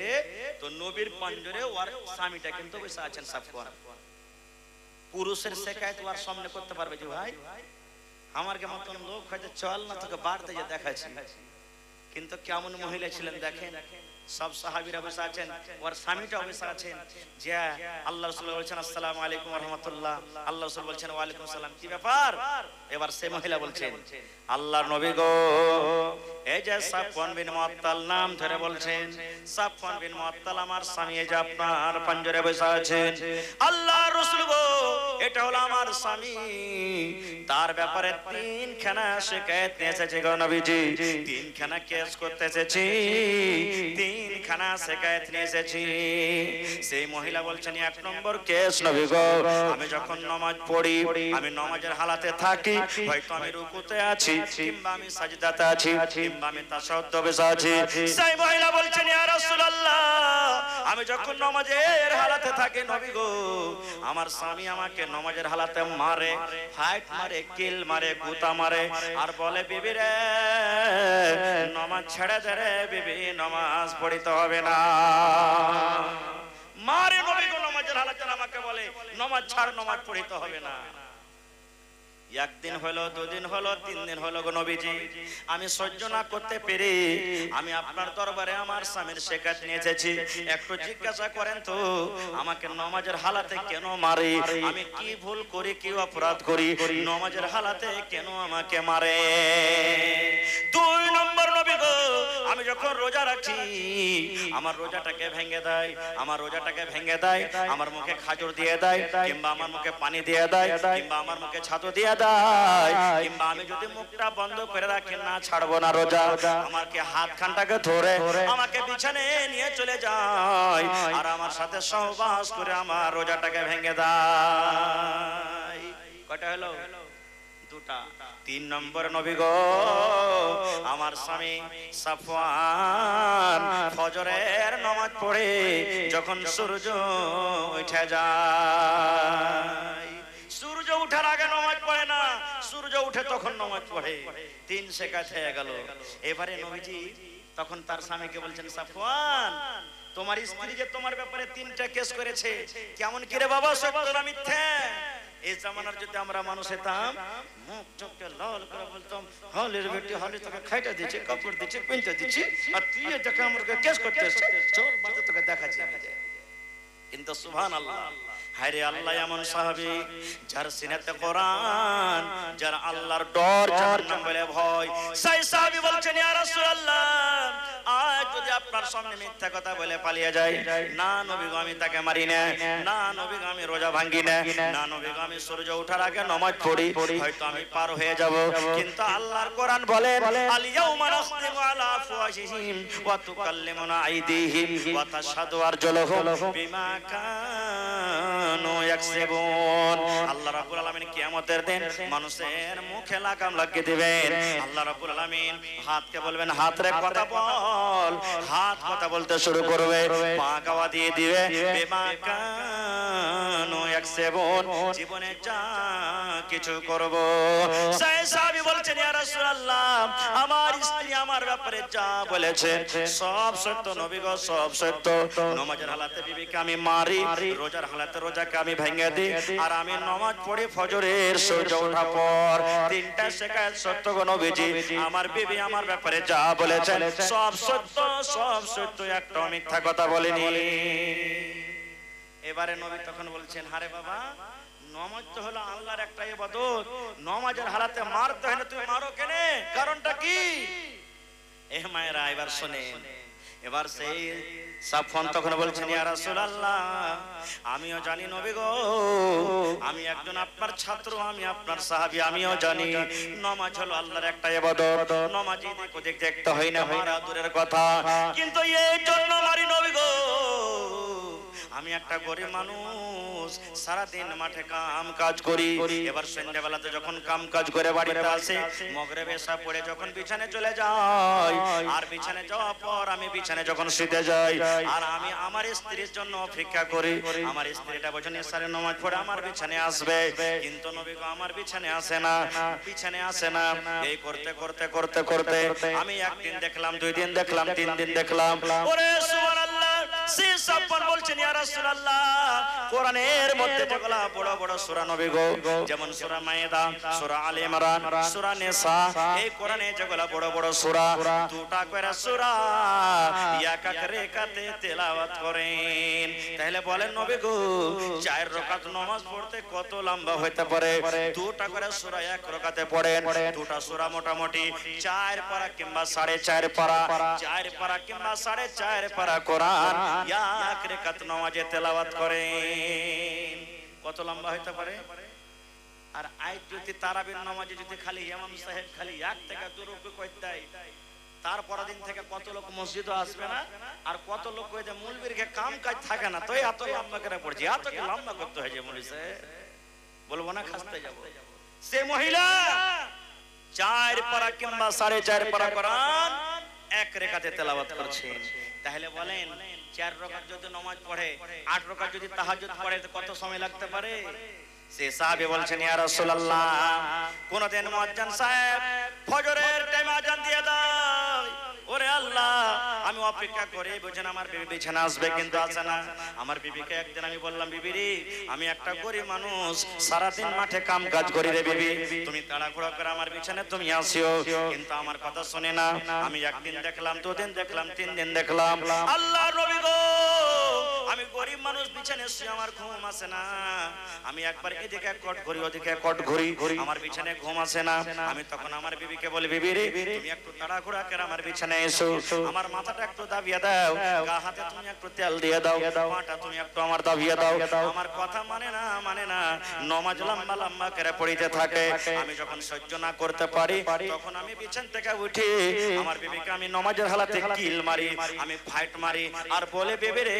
তো নবীর পাঞ্জরে ওর স্বামীটা কিন্তু বসে আছেন সাফওয়ান। পুরুষের শিকায়ত ওর সামনে করতে পারবে যে ভাই আমার কে মতন লোক হয়তো চল না, তোকে বাড়তে যে দেখাচ্ছি। কিন্তু কেমন মহিলা ছিলেন দেখেন, সব সাহাবীরা বসে আছেন, ওর স্বামীটা বসে আছেন। যে আল্লাহ রাসূল বলছেন আসসালামু আলাইকুম ওয়া রাহমাতুল্লাহ, আল্লাহ রাসূল বলছেন ওয়া আলাইকুম সালাম, কি ব্যাপার? এবার সেই মহিলা বলছেন, আল্লাহর নবী গো, এই যে সাফওয়ান বিন মুআত্তাল নাম ধরে বলছেন, সাফওয়ান বিন মুআত্তাল আমার স্বামী, এই যে আপনার পাঞ্জরে বসে আছেন, আল্লাহর রাসূল গো, এটা হলো আমার স্বামী, তার ব্যাপারে 3খানা শিকায়েত নিয়ে এসেছে গো নবীজি, 3খানা কেস করতে এসেছি, 3খানা শিকায়েত নিয়ে এসেছি। সেই মহিলা বলছেন, 1 নম্বর কেস নবী গো, আমি যখন নামাজ পড়ি, আমি নামাজের হালাতে থাকি, হয়তো আমি রুকুতে আছি, কিংবা আমি সাজদাতে আছি, কিংবা আমি তাশাহুদে বসে আছি। সেই মহিলা বলছেন, ইয়া রাসূলুল্লাহ, আমি যখন নামাজের হালাতে থাকি নবী গো, আমার স্বামী আমাকে নামাজের হালাতে মারে, ফাইট মারে, কিল মারে, গুতা মারে, আর বলে বিবি রে নামাজ ছেড়ে দে রে বিবি, নামাজ পড়িতে হবে না। মারে নবী গো নামাজের হালাতে, আমাকে বলে নামাজ ছাড়, নামাজ পড়িতে হবে না। একদিন হলো, 2 দিন হলো, 3 দিন হলো গো নবীজি, আমি সহ্য না করতে পেরে আমি আপনার দরবারে আমার স্বামীর শিকায়ত নিয়ে এসেছি, একটু জিজ্ঞাসা করেন তো আমাকে নামাজের হালাতে কেন মারে, আমি কি ভুল করি, কি অপরাধ করি, নামাজের হালাতে কেন আমাকে মারে? 2 নম্বর নবী গো, আমি যখন রোজা রাখি আমার রোজাটাকে ভেঙে দেয়, আমার রোজাটাকে ভেঙে দেয়, আমার মুখে খাজর দিয়ে দেয়, কিংবা আমার মুখে পানি দিয়ে দেয়, কিংবা আমার মুখে ছাতু দিয়ে দেয়, কিংবা আমি যদি মুখটা বন্ধ করে রাখি না ছাড়বো না রোজা, আমাকে হাত খানটাকে ধরে আমাকে বিছানায় নিয়ে চলে যায় আর আমার সাথে সহবাস করে আমার রোজাটাকে ভেঙে দেয়। কয়টা হলো? দুটা। 3 নম্বর নবী গো আমার স্বামী সাফওয়ান ফজরের নামাজ পড়ে যখন সূর্য উঠে যায়, সূর্য ওঠার আগে নামাজ পড়ে না, সূর্য উঠে তখন নামাজ পড়ে। 3 সেকাত হয়ে গেল। এবারে নবীজি তখন তার স্বামীকে বলছেন, সাফওয়ান তোমার স্ত্রী যে তোমার ব্যাপারে 3টা কেস করেছে, কেমন কি রে বাবা, সত্য না মিথ্যা? এই জামানার যদি আমরা মানুষ হতাম, মুখ চোখকে লাল করে বলতাম, হলের বেটি হলে তোকে খাইটা দিচ্ছে, কাপড় দিচ্ছে, পিনটা দিচ্ছি, আর তুই এটাকে আমাকে কেস করতেছিস, চল বাড়িতে তোকে দেখাচ্ছি আমি। কিন্তু সুবহানাল্লাহ, হায়রে আল্লাহ এমন সাহাবী যার সিনাতে কোরআন, যার আল্লাহর ডর, জাহান্নাম বলে ভয়, সেই সাহাবী বলছেন, ইয়া রাসূলুল্লাহ আজ যদি আপনার সামনে মিথ্যা কথা বলে পালিয়ে যায়, না নবী গো আমি তাকে মারি না, না নবী গো আমি রোজা ভাঙি না, না নবী গো আমি সূর্য ওঠার আগে নামাজ পড়ি, হয়তো আমি পার হয়ে যাব, কিন্তু আল্লাহর কোরআন বলে আল ইয়াউমা নাখতিমু আলা আফওয়াহিহিম ওয়া তুকাল্লিমুনা আইদিহিম ওয়া তাশহাদু আরজুলুহুম বিমা কানু ইয়াকসিবুন। আল্লাহ রাব্বুল আলামিন কিয়ামতের দিন মানুষের মুখে লাগাম লাগিয়ে দিবেন। আল্লাহ রাব্বুল আলামিন হাতকে বলবেন, হাত রে কথা বল, হাত কথা বলতে শুরু করবে, পা গাওয়া দিয়ে দিবে, বিমা কানু ইয়াকসিবুন, জীবনে যা কিছু করব। সেই সাহাবী বলছেন, ইয়া রাসূলুল্লাহ আমার স্ত্রী আমার ব্যাপারে যা বলেছে সব সত্য নবী গো, সব সত্য। নামাজের হালাতে বিবিকে আমি মারি, রোজার হালাতে রোজাকে আমি ভেঙে দিই, আর আমি নামাজ পড়ি ফজরের সূর্য ওঠার পর। 3টা শিকায়ত সত্য গো নবীজি, আমার বিবি আমার ব্যাপারে যা বলেছেন সব সত্য, সব সত্য, একটা মিথ্যা কথা বলিনি। এবারে নবী তখন বলছেন, হারে বাবা নামাজ তো হলো আল্লাহর একটা ইবাদত, নামাজের হালাতে মারতে হয় না, তুমি মারো কেন? কারণটা কি? এ মায়েরা এবার শুনেন। এবার সেই সাফওয়ান তখন বলছেন, ইয়া রাসূলুল্লাহ আমিও জানি নবী গো, আমি একজন আপনার ছাত্র, আমি আপনার সাহাবী, আমিও জানি নামাজ হলো আল্লাহর একটা ইবাদত, নামাজ এদিক ওদিক দেখতে হয় না, মারা দূরের কথা, কিন্তু এই জন্য মারি নবী গো আমি একটা গরিব মানুষ, সারা দিন মাঠে কাম কাজ করি, এবার সন্ধ্যাবেলাতে যখন কাম কাজ করে বাড়িতে আসে, মাগরিব এশা পড়ে যখন বিছানায় চলে যাই, আর বিছানায় যাওয়ার পর আমি বিছানায় যখন শুতে যাই, আর আমি আমার স্ত্রীর জন্য অপেক্ষা করি, আমার স্ত্রীটা বলেন এশারের নামাজ পড়ে আমার বিছানায় আসবে, কিন্তু নবী গো আমার বিছানায় আসে না, বিছানায় আসে না। এই করতে করতে করতে করতে আমি একদিন দেখলাম, 2 দিন দেখলাম, 3 দিন দেখলাম, ওরে সুবহানাল্লাহ, সেই সাফওয়ান বলছেন, ইয়া রাসূলুল্লাহ কোরআনের মধ্যে যেগুলা বড় বড় সূরা নবী গো, যেমন সূরা মায়েদা, সূরা আলে ইমরান, সূরা নিসা, এই কোরআনে যেগুলা বড় বড় সূরা, 2টা করে সূরা এক এক রেখাতে তেলাওয়াত করেন। তাহলে বলেন নবী গো 4 রাকাত নামাজ পড়তে কত লম্বা হতে পারে? 2টা করে সূরা এক রাকাতে পড়েন, 2টা সূরা মোটামুটি 4 পারা কিংবা 4.5 পারা, 4 পারা কিংবা 4.5 পারা কোরআন এক রাকাত নামাজে তেলাওয়াত করেন, কত লম্বা হতে পারে? আর আজ যদি তারাবির নামাজে যদি খালি ইমাম সাহেব খালি 1 থেকে 2 রুকু করতে, তারপর দিন থেকে কত লোক মসজিদে আসবে না, আর কত লোক ওই যে মুলবিরকে কাম কাজ থাকে না, তো এত লম্বা করে পড়ছে, এত কি লম্বা করতে হয় যে মুলি সাহেব, বলবো না খাসতে যাব। সে মহিলা 4 পারা কিংবা 4.5 পারা কোরআন এক রেখাতে তেলাওয়াত করছেন। তাহলে বলেন 4 রাকাত যদি নামাজ পড়ে, 8 রাকাত যদি তাহাজ্জুদ পড়ে, কত সময় লাগতে পারে? সে সাহাবী বলছেন, ইয়া রাসূলুল্লাহ কোনদিন মুয়াজ্জিন সাহেব ফজরের টাইমে আযান দিয়ে দেয়, ওরে আল্লাহ আমি অপেক্ষা করে বুঝেন আমার বিবি বিছানা আসবে, কিন্তু আসে না। আমার বিবিকে একদিন আমি বললাম, বিবি রে আমি একটা গরিব মানুষ, সারা দিন মাঠে কাম কাজ করি রে বিবি, তুমি তাড়াহুড়ো করে আমার বিছানায় তুমি আসিও, কিন্তু আমার কথা শুনে না। আমি একদিন দেখলাম, 2 দিন দেখলাম, 3 দিন দেখলাম, আল্লাহর নবী গো আমি গরিব গরিব মানুষ বিছানায় শুয়ে আমার ঘুম আসে না, আমি একবার এদিকে কট ঘুরি ওদিকে কট ঘুরি, আমার বিছানায় ঘুম আসে না। আমি তখন আমার বিবিকে বলি, বিবি রে তুমি একটু তাড়াহুড়া করে আমার বিছানায় এসো, আমার মাথাটা একটু দাবিয়ে দাও, গা হাতে তুমি একটু তেল দিয়ে দাও, পাটা তুমি একটু আমার দাবিয়ে দাও। আমার কথা মানে না, নমাজ লম্বা লম্বা করে পড়িতে থাকে। আমি যখন সহ্য না করতে পারি তখন আমি বিছান থেকে উঠি, আমার বিবিকে আমি নমাজের হালাতে কিল মারি, আমি ফাইট মারি আর বলে, বিবি রে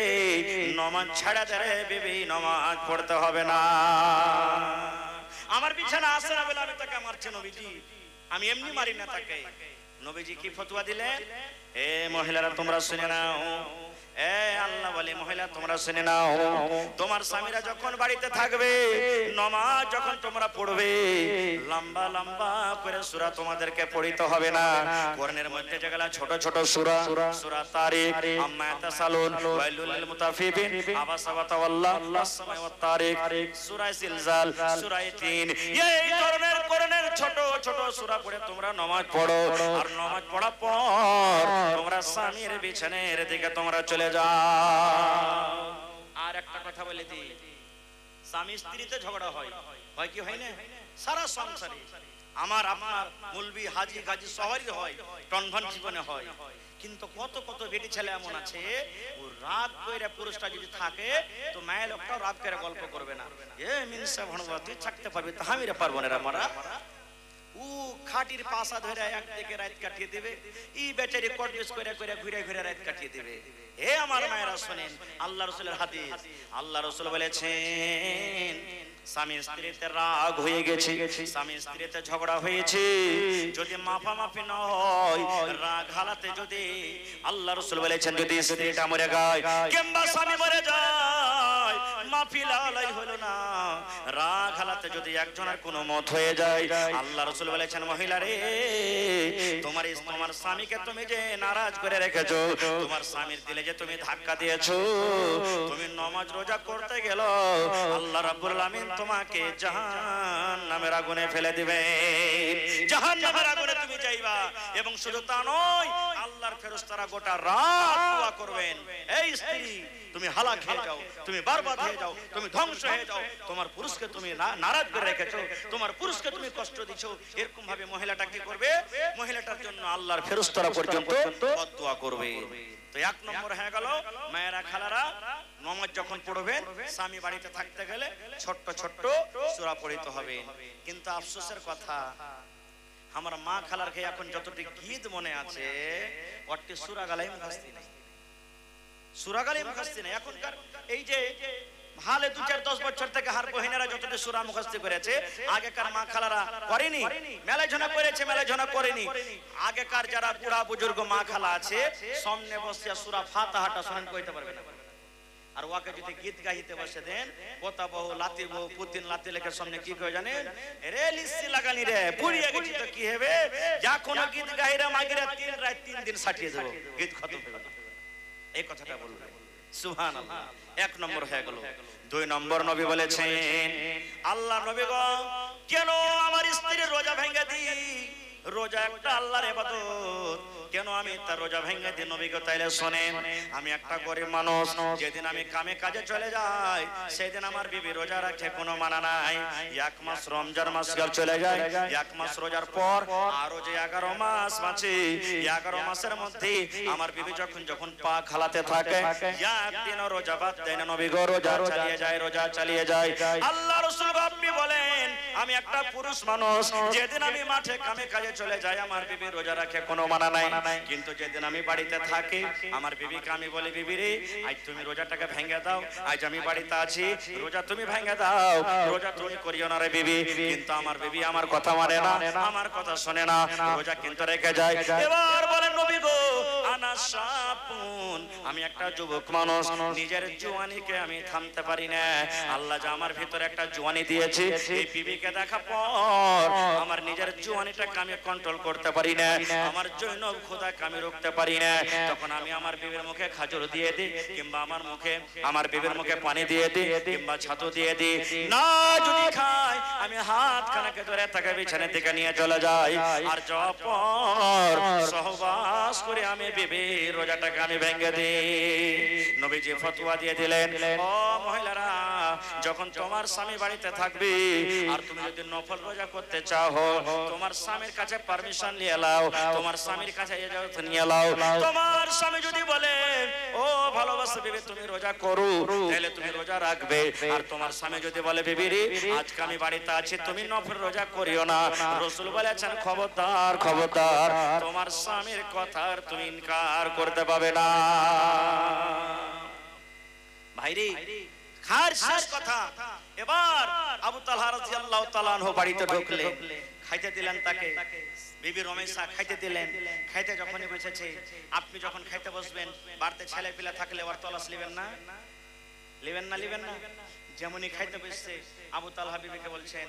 নমাজ ছাড়া দে রে বিবি, নমাজ পড়তে হবে না। আমার বিছানা আসে না বলে আমি তাকে মারছি নবীজি, আমি এমনি মারি না তাকে। নবীজি কি ফতোয়া দিলেন? এ মহিলারা তোমরা শুনে নাও, এ আল্লাহ বলে মহিলা তোমরা শুনে নাও, তোমার স্বামীরা যখন বাড়িতে থাকবে, নামাজ যখন তোমরা পড়বে, লম্বা লম্বা করে সূরা তোমাদেরকে পড়িতে হবে না। কোরআনের মধ্যে যেগুলা ছোট ছোট সূরা, সূরা তারিক, আম্মা ইয়াতাসালুন, ওয়াইলুল লিল মুতাফিফিন, আবাসা ওয়া তাওয়াল্লা, আস-সামা ওয়াত তারিক, সূরা জিলজাল, সূরা তিন, এই ধরনের কোরআনের ছোট ছোট সূরা পড়ে তোমরা নামাজ পড়ো। আর নামাজ পড়ার পর তোমরা স্বামীর বিছানার দিকে তোমরা চলে যাও। আর একটা কথা বলে দিই, স্বামী স্ত্রীতে ঝগড়া হয়, হয় কি হয় না? সারা সংসারে আমার আপনার মুলবি হাজি গাজি সবারই হয়, টনভন জীবনে হয়। কিন্তু কত কত বেটি ছেলে এমন আছে, ও রাত কইরা পুরুষটা যদি থাকে তো মায়ের লোকটা রাত করে গল্প করবে না, এ মিনসা ভণবা তুই থাকতে পারবি, তা আমি রে পারবো না রে মারা। ও খাটির পাশা ধরে একদিকে রাত কাটিয়ে দিবে, ই বেচারি কটবেশ করে করে ঘুরে ঘুরে রাত কাটিয়ে দিবে। হে আমার মায়েরা শুনেন আল্লাহ রাসূলের হাদিস, আল্লাহ রাসূল বলেছেন স্বামী স্ত্রীতে রাগ হয়ে গেছে, স্বামী স্ত্রীতে ঝগড়া হয়েছে, যদি মাপামাপি না হয়, রাগ হালাতে যদি আল্লাহ রাসূল বলেছেন যদি স্ত্রীটা মরে যায় কিংবা স্বামী মরে যায়, মাফি লালাই হলো না, রাগ হালাতে যদি একজনের কোনো মত হয়ে যায়, আল্লাহ রাসূল বলেছেন মহিলা রে তোমার স্বামীকে তুমি যে নারাজ করে রেখেছো, তোমার স্বামীর দিলে যে তুমি ধাক্কা দিয়েছো, তুমি নামাজ রোজা করতে গেল, আল্লাহ রাব্বুল আলামিন তোমাকে জাহান্নামের আগুনে ফেলে দিবে, জাহান্নামের আগুনে তুমি যাইবা। এবং শুধু তা নয়, আল্লাহর ফেরেশতারা গোটা রাত দোয়া করবেন, এই স্ত্রী তুমি হালাক হয়ে যাও, তুমি বরবাদ হয়ে যাও, তুমি ধ্বংস হয়ে যাও, তোমার পুরুষকে তুমি নারাজ করে রেখেছো, তোমার পুরুষকে তুমি কষ্ট দিছো। এরকম ভাবে মহিলাটা কি করবে? মহিলাটার জন্য আল্লাহর ফেরেশতারা পর্যন্ত বদদোয়া করবে। তো এক নম্বর হয়ে গেল মায়েরা খালারা, নামাজ যখন পড়বেন স্বামী বাড়িতে থাকতে গেলে ছোট্ট ছোট্ট সূরা পড়িতে হবে। কিন্তু আফসোসের কথা, আমার মা খালার খেয়ে এখন যতটি গীত মনে আছে, ওটি সূরা গালাই মুখস্থি নেই, সূরা গালাই মুখস্থি নেই। এখনকার এই যে হালে 2-4-10 বছর থেকে হার বহিনেরা যতটা সূরা মুখস্থি করেছে, আগেকার মা খালারা করেনি, মেলাঝনা করেছে, মেলাঝনা করেনি। আগেকার যারা বুড়া বুজুর্গ মা খালা আছে, সামনে বসে সূরা ফাতিহাটা শুনেন কইতে পারবে না। আর ওকে যদি গীত গাইতে বসে দেন, পোতা বহু লাতি বহু পুতিন লাতি লেখে সামনে কি কয় জানেন? রে লিসি লাগানি রে পুড়িয়ে গেছি তো কি হবে, যা কোন গীত গাইরা মাগিরা 3 রাত 3 দিন সাটিয়ে দেব, গীত খতম হবে না। এই কথাটা বলবে, সুবহানাল্লাহ। এক নম্বর হয়ে গেল। 2 নম্বর নবী বলেছেন, আল্লাহ নবী গো কেন আমার স্ত্রীর রোজা ভেঙে দিই? রোজা একটা আল্লাহর ইবাদত, কেন আমি তার রোজা ভেঙে দিই? নবী গো তাইলে শুনেন, আমি একটা গরিব মানুষ, যেদিন আমি কামে কাজে চলে যাই সেদিন আমার বিবি রোজা রাখে, কোনো মানা নাই। 1 মাস রমজান মাস চলে যায়, 1 মাস রোজার পর আরো যে 11 মাস বাঁচে, 11 মাসের মধ্যে আমার বিবি যখন পা খালাতে থাকে, একদিনও রোজা বাদ দেয় না। নবী গো রোজা চালিয়ে যায়, রোজা চালিয়ে যায়। আল্লাহ রাসূল আপনি বলেন, আমি একটা পুরুষ মানুষ, যেদিন আমি মাঠে কামে কাজে চলে যাই আমার বিবি রোজা রাখে, কোনো মানা নাই। কিন্তু যেদিন আমি বাড়িতে থাকি আমার বিবিকে আমি বলি, বিবি রে আজ তুমি রোজাটাকে ভেঙে দাও, আজ আমি বাড়িতে আছি, রোজা তুমি ভেঙে দাও, রোজা তুমি করিও না রে বিবি। কিন্তু আমার বিবি আমার কথা মানে না, আমার কথা শুনে না, রোজা কিন্তু রেখে যায়। এবার বলেন নবী গো আনা শাপুন, আমি একটা যুবক মানুষ, নিজের জওয়ানিকে আমি থামতে পারি না। আল্লাহ যে আমার ভিতরে একটা জওয়ানি দিয়েছে, এই বিবিকে দেখা পর আমার নিজের জওয়ানিটাকে আমি কন্ট্রোল করতে পারি না, আমার জন্য খোদাকে আমি রুখতে পারি না। তখন আমি আমার বিবির মুখে খাজর দিয়ে দিই, কিংবা আমার বিবির মুখে পানি দিয়ে দিই, কিংবা ছাতু দিয়ে দিই। না যদি খাই আমি হাত খানাকে ধরে তাকে বিছানার দিকে নিয়ে চলে যাই, আর যাওয়ার পর সহবাস করে আমি বিবি রোজাটাকে আমি ভেঙে দিই। নবীজি ফতোয়া দিয়ে দিলেন, ও মহিলারা, যখন তোমার স্বামী বাড়িতে থাকবে আর তুমি যদি নফল রোজা করতে চাও, তোমার স্বামীর কাছে পারমিশন নিয়ে নাও, তোমার স্বামীর কাছে ইজাজত নিয়ে নাও। তোমার স্বামী যদি বলে ও ভালোবাসা বিবি তুমি রোজা করো, তাহলে তুমি রোজা রাখবে। আর তোমার স্বামী যদি বলে বিবি রে আজকে আমি বাড়িতে আছি, তুমি নফল রোজা করিও না, রাসূল বলেছেন খবরদার খবরদার, তোমার স্বামীর কথার তুমি ইনকার করতে পাবে না। ভাইরে খার শেষ কথা। এবার আবু তালহা রাদিয়াল্লাহু তাআলা আনহু বাড়িতে ঢুকলেন, খাইতে দিলেন তাকে, বিবি রমেশা খাইতে দিলেন। খাইতে যখনই বসেছে, আপনি যখন খাইতে বসবেন বাড়িতে ছেলে পিলা থাকলে ওর তলাশ নেবেন না? নেবেন না? নেবেন না? যেমনই খাইতে বসছে আবু তালহা বিবিকে বলছেন,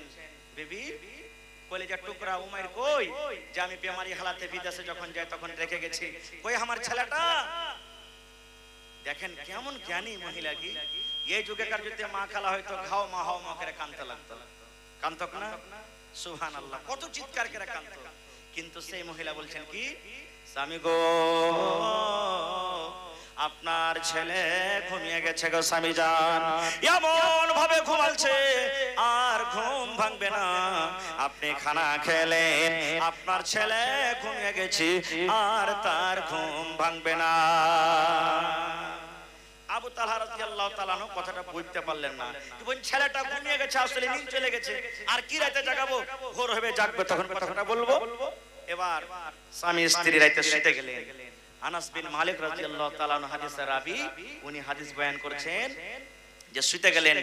বিবি কলিজার টুকরা উমাইর কই, যে আমি বেমারি হালাতে বিদেশে যখন যাই তখন রেখে গেছি, কই আমার ছেলেটা? দেখেন কেমন জ্ঞানী মহিলা কি। এই যুগেকার যদি মা খালা হয়তো ঘাও মা হাও মা করে কানতে লাগতো, কান্তক না? সুবহানাল্লাহ, কত চিৎকার করে কান্ত। কিন্তু সেই মহিলা বলছেন কি, স্বামী গো আপনার ছেলে ঘুমিয়ে গেছে গো স্বামী জান, এমন ভাবে ঘুমালছে আর ঘুম ভাঙবে না। আপনি খানা খেলেন, আপনার ছেলে ঘুমিয়ে গেছে আর তার ঘুম ভাঙবে না। আবু তালহা রাদিয়াল্লাহু তাআলা আনহু কথাটা বুঝতে পারলেন না। বলেন ছেলেটা ঘুমিয়ে গেছে, আসলে নিন চলে গেছে, আর কি রাতে জাগাবো, ভোর হবে জাগবে তখন কথাটা বলবো। এবার স্বামী স্ত্রী রাতে শুতে গেলেন। আনাস বিন মালিক রাদিয়াল্লাহু তাআলা আনহু হাদিসের রাবী, উনি হাদিস বয়ান করেছেন যে শুতে গেলেন।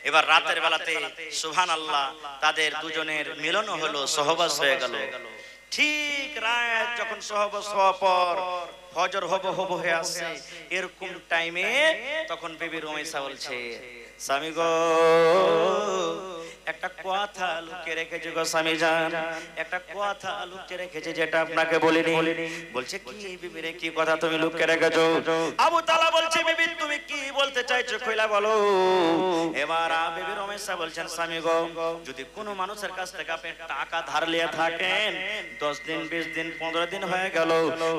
এবার রাতের বেলাতে সুবহানাল্লাহ তাদের দুজনের মিলন হলো, সহবাস হয়ে গেল। ঠিক রাত যখন সহবাস হওয়ার পর ফজর হব হয়ে আসছে, এরকম টাইমে তখন বিবি রমেশা বলছে, স্বামী গো একটা কথা লুকিয়ে রেখেছে গো স্বামী জান, একটা কথা লুকিয়ে রেখেছে যেটা আপনাকে বলিনি। বলছে কি বিবি রে, কি কথা তুমি লুকিয়ে রেখেছো? আবু তালহা বলছে, বিবি তুমি কি বলতে চাইছো কইলা বলো। এবার বিবি রমেশা বলছেন, স্বামী গো যদি কোনো মানুষের কাছ থেকে আপনি টাকা ধার নিয়ে থাকেন, 10 দিন 20 দিন 15 দিন হয়ে গেল,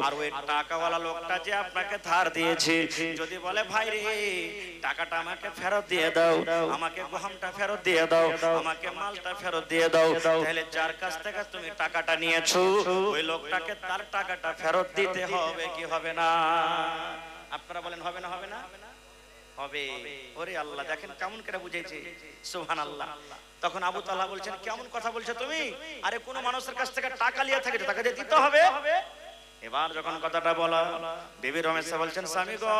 আর ওই টাকাওয়ালা লোকটা যে আপনাকে ধার দিয়েছে যদি বলে ভাই রে টাকাটা আমাকে ফেরত দিয়ে দাও, আমাকে গহমটা ফেরত দিয়ে দাও, আমাকে মালটা ফেরত দিয়ে দাও, তাহলে যার কাছ থেকে তুমি টাকাটা নিয়েছো ওই লোকটাকে তার টাকাটা ফেরত দিতে হবে কি হবে না? আপনারা বলেন হবে না? হবে না? হবে। ওরে আল্লাহ, দেখেন কেমন করে বুঝেছে, সুবহানাল্লাহ। তখন আবু তালহা বলছেন, কেমন কথা বলছো তুমি? আরে কোন মানুষের কাছ থেকে টাকা লিয়ে থাকে, টাকা দিয়ে দিতে হবে। এবার যখন কথাটা বলা, বিবি রমেশা বলছেন, স্বামী গো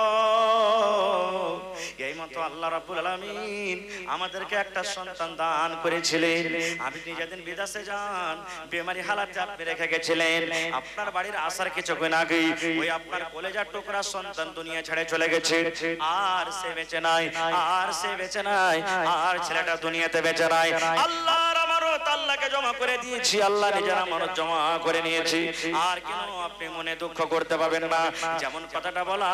এই মতো আল্লাহ রাব্বুল আলামিন আমাদেরকে একটা সন্তান দান করেছিলেন। আপনি যেদিন বিদেশে যান বেমারি হালাতে আপনি রেখে গেছিলেন, আপনার বাড়ির আসার কিছুক্ষণ আগে ওই আপনার কলেজার টুকরা সন্তান দুনিয়া ছেড়ে চলে গেছে, আর সে বেঁচে নাই, আর সে বেঁচে নাই, আর ছেলেটা দুনিয়াতে বেঁচে নাই। আল্লাহর আমানত আল্লাহকে জমা করে দিয়েছি, আল্লাহ নিজের আমানত জমা করে নিয়েছি, আর কেন আপনি মনে দুঃখ করতে পাবেন না। যেমন কথাটা বলা,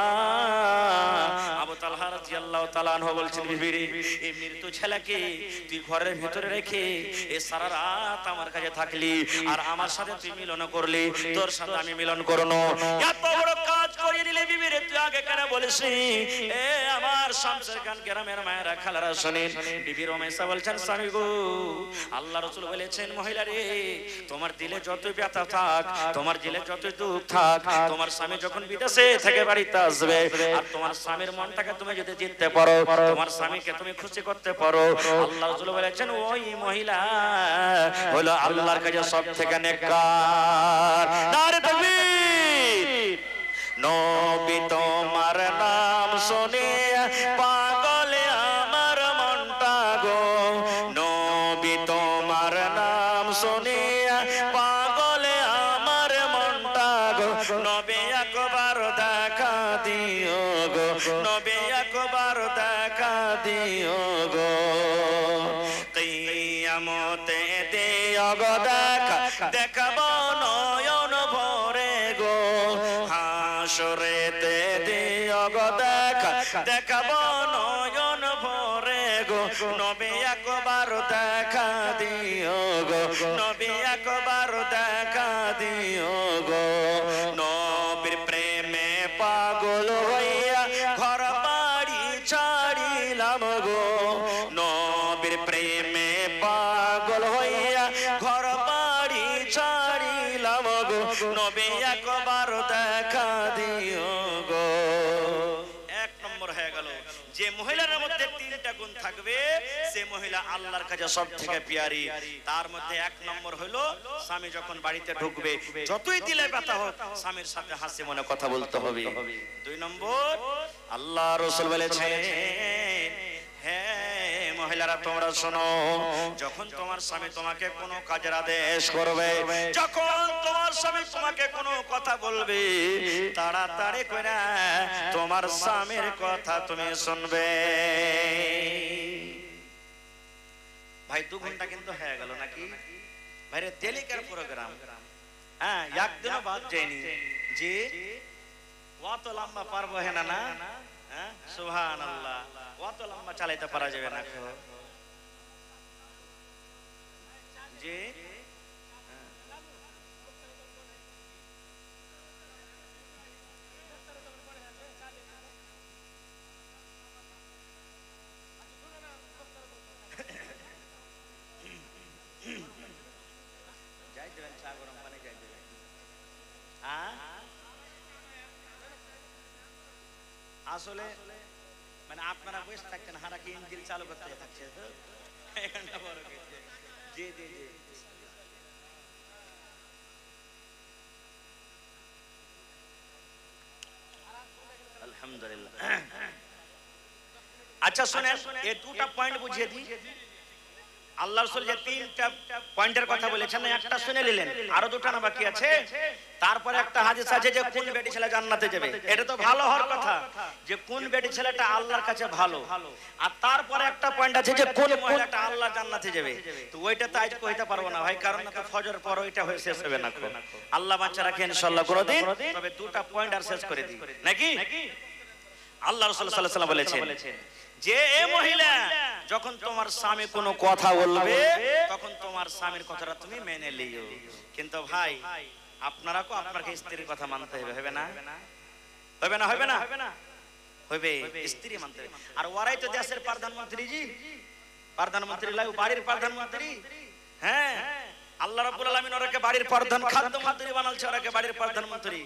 আবু তালহা রাদিয়াল্লাহু তাআলা আনহু বলছেন, বিবি রে এই মৃত্যু ছেলেকে তুই ঘরের ভিতরে রেখে এই সারা রাত আমার কাছে থাকলি, আর আমার সাথে তুই মিলন করলি, তোর সাথে আমি মিলন করনো, এত বড় কাজ করিয়ে দিলে বিবি রে তুই আগে কেন বলিস? এ আমার শামসের খান গ্রামের মায়েরা খালারা শুনেন, বিবি রমেশা বলছেন, স্বামী গো আল্লাহ রাসূল বলেছেন, মহিলা রে তোমার দিলে যত ব্যথা থাক, তোমার দিলে যত দুঃখ থাক, তোমার স্বামী যখন বিদেশে থেকে বাড়িতে আসবে আর তোমার স্বামীর মনটাকে তুমি যদি জিততে পারো, তোমার স্বামীকে তুমি খুশি করতে পারো, আল্লাহ রাসূল বলেছেন ওই মহিলা হলো আল্লাহর কাছে সবথেকে নেককার। নারে তাকবীর। নবী তোমার নাম শুনে পাগলে আমার মনটা গো, নবী তোমার নাম শুনে পাগলে আমার মনটা গো, নবী একবার দেখা দিও গো, নবী একবার দেখা দিও গো, কিয়ামতে দিও গো দেখা, দেখাবো নয়ন ভরে গো, হাসরেতে দিও গো দেখা, দেখাবো নয়ন ভরে গো, নবী একবার দেখা দিও গো, নবী একবার দেখা দিও গো, নবীর প্রেমে যে মহিলার মধ্যে তিনটা গুণ থাকবে সে মহিলা আল্লাহর কাছে সবথেকে প্রিয়ারি। তার মধ্যে এক নম্বর হলো স্বামী যখন বাড়িতে ঢুকবে যতই দিলে ব্যথা হোক স্বামীর সাথে হাসি মনে কথা বলতে হবে। দুই নম্বর আল্লাহ রাসূল বলেছেন, হ্যাঁ মহিলারা তোমরা শোনো, যখন তোমার স্বামী তোমাকে কোনো কাজের আদেশ করবে, যখন তোমার স্বামী তোমাকে কোনো কথা বলবে, তাড়াতাড়ি করে তোমার স্বামীর কথা তুমি শুনবে। ভাই 2 ঘন্টা কিন্তু হয়ে গেল নাকি ভাইরে? তেলিকার প্রোগ্রাম, হ্যাঁ একদিনও বাদ যায়নি জি। অত লম্বা পারবো হ্যাঁ না? হ্যাঁ সুবহানাল্লাহ, অত লম্বা চালাইতে পারা যাবে না জি। যাই দেবেন চা গরম পানি যাই দেবেন। আসলে মানে আপনারা বসে থাকতেন, হারা কি ইঞ্জিন চালু করতে থাকছে তো জি জি জি। আলহামদুলিল্লাহ। আচ্ছা শুনেন, এই 2টা পয়েন্ট বুঝিয়ে দিই। আল্লাহ রাসূল যে 3টা পয়েন্টের কথা বলেছেন একটা শুনে নিলেন, আরো 2টা না বাকি আছে। তারপরে একটা হাদিস আছে যে কোন বেটি ছেলে জান্নাতে যাবে। এটা তো ভালো হওয়ার কথা যে কোন বেটি ছেলেটা আল্লাহর কাছে ভালো, আর তারপরে একটা পয়েন্ট আছে যে কোন মহিলাটা আল্লাহ জান্নাতে যাবে। তো ওইটা তো আজ কইতে পারবো না ভাই, কারণ তো ফজর পর ওইটা হয়ে শেষ হবে না। আল্লাহ বাচ্চা রাখে ইনশাআল্লাহ কোনদিন, তবে 2টা পয়েন্ট আর শেষ করে দিই নাকি। আল্লাহ রাসূল সাল্লাল্লাহু আলাইহি ওয়াসাল্লাম বলেছেন যে এ মহিলা যখন তোমার স্বামী কোনো কথা বলবে তখন তোমার স্বামীর কথাটা তুমি মেনে লিও। কিন্তু ভাই আপনারাও আপনাকে স্ত্রীর কথা মানতে হবে, হবে না? হবে না? হবে না? হবে, স্ত্রী মানতে হবে। আর ওরাই তো দেশের প্রধানমন্ত্রী জি, প্রধানমন্ত্রী লাই বাড়ির প্রধানমন্ত্রী। হ্যাঁ আল্লাহ রাব্বুল আলামিন ওরাকে বাড়ির প্রধান খাদ্যমন্ত্রী বানালছে, ওরাকে বাড়ির প্রধানমন্ত্রী।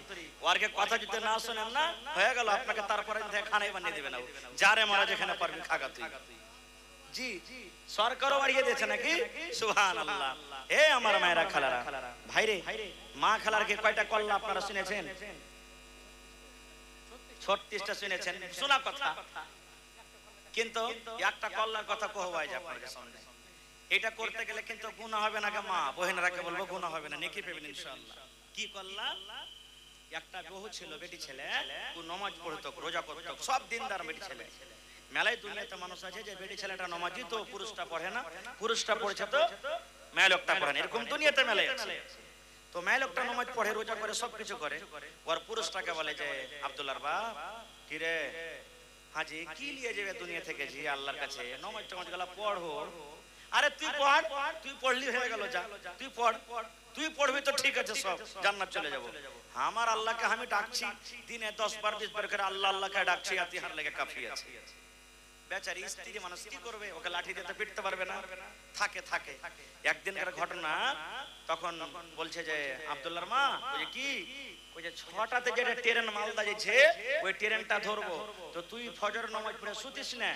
ওরকে কথা যদি না শুনেন না হয়ে গেল, আপনাকে তারপরে খানাই বানিয়ে দিবে না। যারে মারা যেখানে পারবি খাগা তুই জি। সরকারও বাড়িয়ে দিয়েছে নাকি? সুবহানাল্লাহ। এ আমার মায়েরা খালারা ভাইরে, মা খালার কে কয়টা কল্লা আপনারা শুনেছেন? 36টা শুনেছেন, শোনা কথা। কিন্তু একটা কল্লার কথা কহবাই যায় আপনাদের সামনে। এটা করতে গেলে কিন্তু গুনাহ হবে না কে? মা বহেনেরাকে বলবো গুনাহ হবে না, নেকি পাবেন ইনশাআল্লাহ। কি কল্লা? একটা বহু ছিল, বেটি ছেলে, ও নামাজ পড়তো, রোজা করতো, সব দিনদার বেটি ছেলে। মেলায় দুনিয়াতে মানুষ আছে যে বেটি ছেলেটা নামাজি তো পুরুষটা পড়ে না, পুরুষটা পড়ছে তো মেয়ে লোকটা পড়ে না, এরকম দুনিয়াতে মেলায় আছে। তো মেয়ে লোকটা নামাজ পড়ে, রোজা করে, সবকিছু করে, ওর পুরুষটাকে বলে যে আব্দুল্লাহর বাপ কি রে হাজি কি নিয়ে যাবে দুনিয়া থেকে জি আল্লাহর কাছে, নামাজ টামাজ গেলা পড়ো। আরে তুই পড়, তুই পড়লি হয়ে গেল, যা তুই পড়, তুই পড়বি তো ঠিক আছে, সব জান্নাত চলে যাব। আমার আল্লাহকে আমি ডাকছি দিনে 10 বার 20 বার করে আল্লাহ আল্লাহকে ডাকছি, আতিহার লেগে কাফি আছে। বেচারি স্ত্রী মানুষ কি করবে, ওকে লাঠি দিয়ে পিটতে পারবে না, থাকে থাকে। একদিনকার ঘটনা, তখন বলছে যে আব্দুল্লাহর মা ওই কি ওই যে 6টাতে যেটা ট্রেন মালদা যাচ্ছে ওই ট্রেনটা ধরবো, তো তুই ফজর নামাজ পড়ে শুতিস না,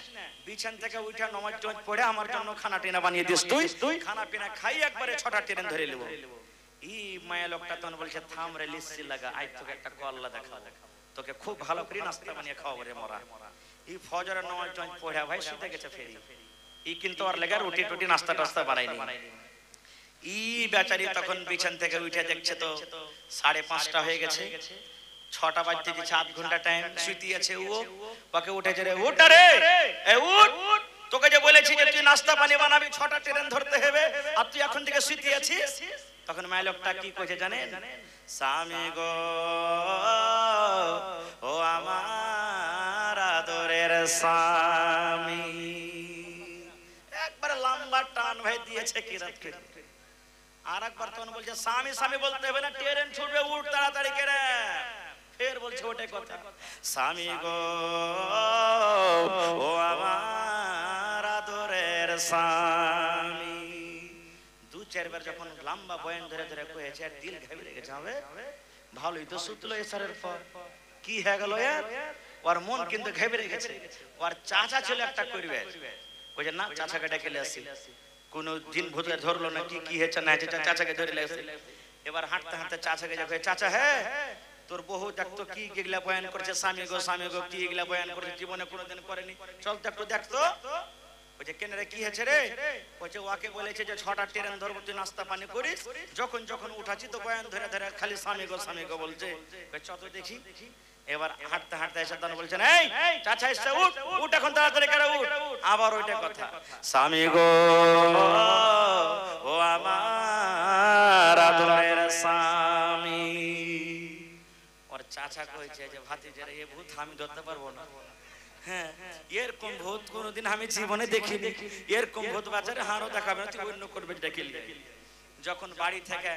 বিছান থেকে উঠে নামাজ টামাজ পড়ে আমার জন্য খানা টিনা বানিয়ে দিস, তুই খানা পিনা খাই একবারে 6টা ট্রেন ধরে নেবো। এই মায়া লোকটা তখন বলছে থাম রে লিসি লাগা, আজ তোকে একটা কল্লা দেখাবো, তোকে খুব ভালো করে নাস্তা বানিয়ে খাওয়াবো রে মরা। এই ফজরের নামাজ টামাজ পড়ে ভাই শুতে গেছে ফেরি, এই কিন্তু আর লেগে রুটি টুটি নাস্তা টাস্তা বানাইনি। ই বেচারি তখন বিছান থেকে উঠে দেখছে তো 5:30 হয়ে গেছে, 6টা বাজতে দিচ্ছে, 8 ঘন্টা টাইম শুতে আছে। ও ওকে উঠেছে, রে উঠ রে, এ উঠ, তোকে যে বলেছি যে তুই নাস্তা পানি বানাবি, 6টা ট্রেন ধরতে হবে, আর তুই এখন থেকে শুতে আছিস। তখন মাই লোকটা কি কইছে জানেন? স্বামী গো ও আমার আদরের স্বামী, একবার লম্বা টান ভাই দিয়েছে কি রাত করে। আর একবার তখন বলছে স্বামী স্বামী বলতে হবে না, ট্রেন ছুটবে, উঠ তাড়াতাড়ি করে। ফের বলছে ওটাই কথা, স্বামী গো ও আমার আদরের স্বামী। 2-4 বার যখন লম্বা বয়ান ধরে ধরে কয়েছে, আর দিল ঘাবড়ে গেছে, হবে ভালোই তো সুতলো এসারের পর কি হয়ে গেল, ওর মন কিন্তু ঘেবড়ে গেছে। ওর চাচা ছিল একটা করবে, ওই যে না চাচাকে ডেকে আসি, কোন দিন ভূতে ধরলো না কি কি হয়েছে না হয়েছে, চাচাকে ধরে লেগেছে। এবার হাঁটতে হাঁটতে চাচাকে যাবে, চাচা হ্যাঁ তোর বহু দেখতো কি এগুলা বয়ান করছে, স্বামী গো কি এগুলা বয়ান করছে, জীবনে কোনোদিন করেনি, চল তো একটু দেখতো। ওই যে কেন রে কি হয়েছে রে, বলছে ওকে বলেছে যে 6টা ট্রেন ধরবো, তুই নাস্তা পানি করিস, যখন যখন উঠাচ্ছি তো বয়ান ধরে ধরে খালি স্বামী গো বলছে, চত দেখি। এবার হাঁটতে হাঁটতে এসে দান বলছেন এই চাচা এসে উঠ উঠ এখন তাড়াতাড়ি করে উঠ। আবার ওইটা কথা, স্বামী গো ও আমার আদরের স্বামী। ওর চাচা কইছে যে ভাতিজারে এ ভূত আমি ধরতে পারবো না। হ্যাঁ এরকম ভূত কোনোদিন আমি জীবনে দেখিনি, এরকম ভূত বাজারে হারও দেখাবে না, তুই অন্য করবে ডেকে নিয়ে। যখন বাড়ি থেকে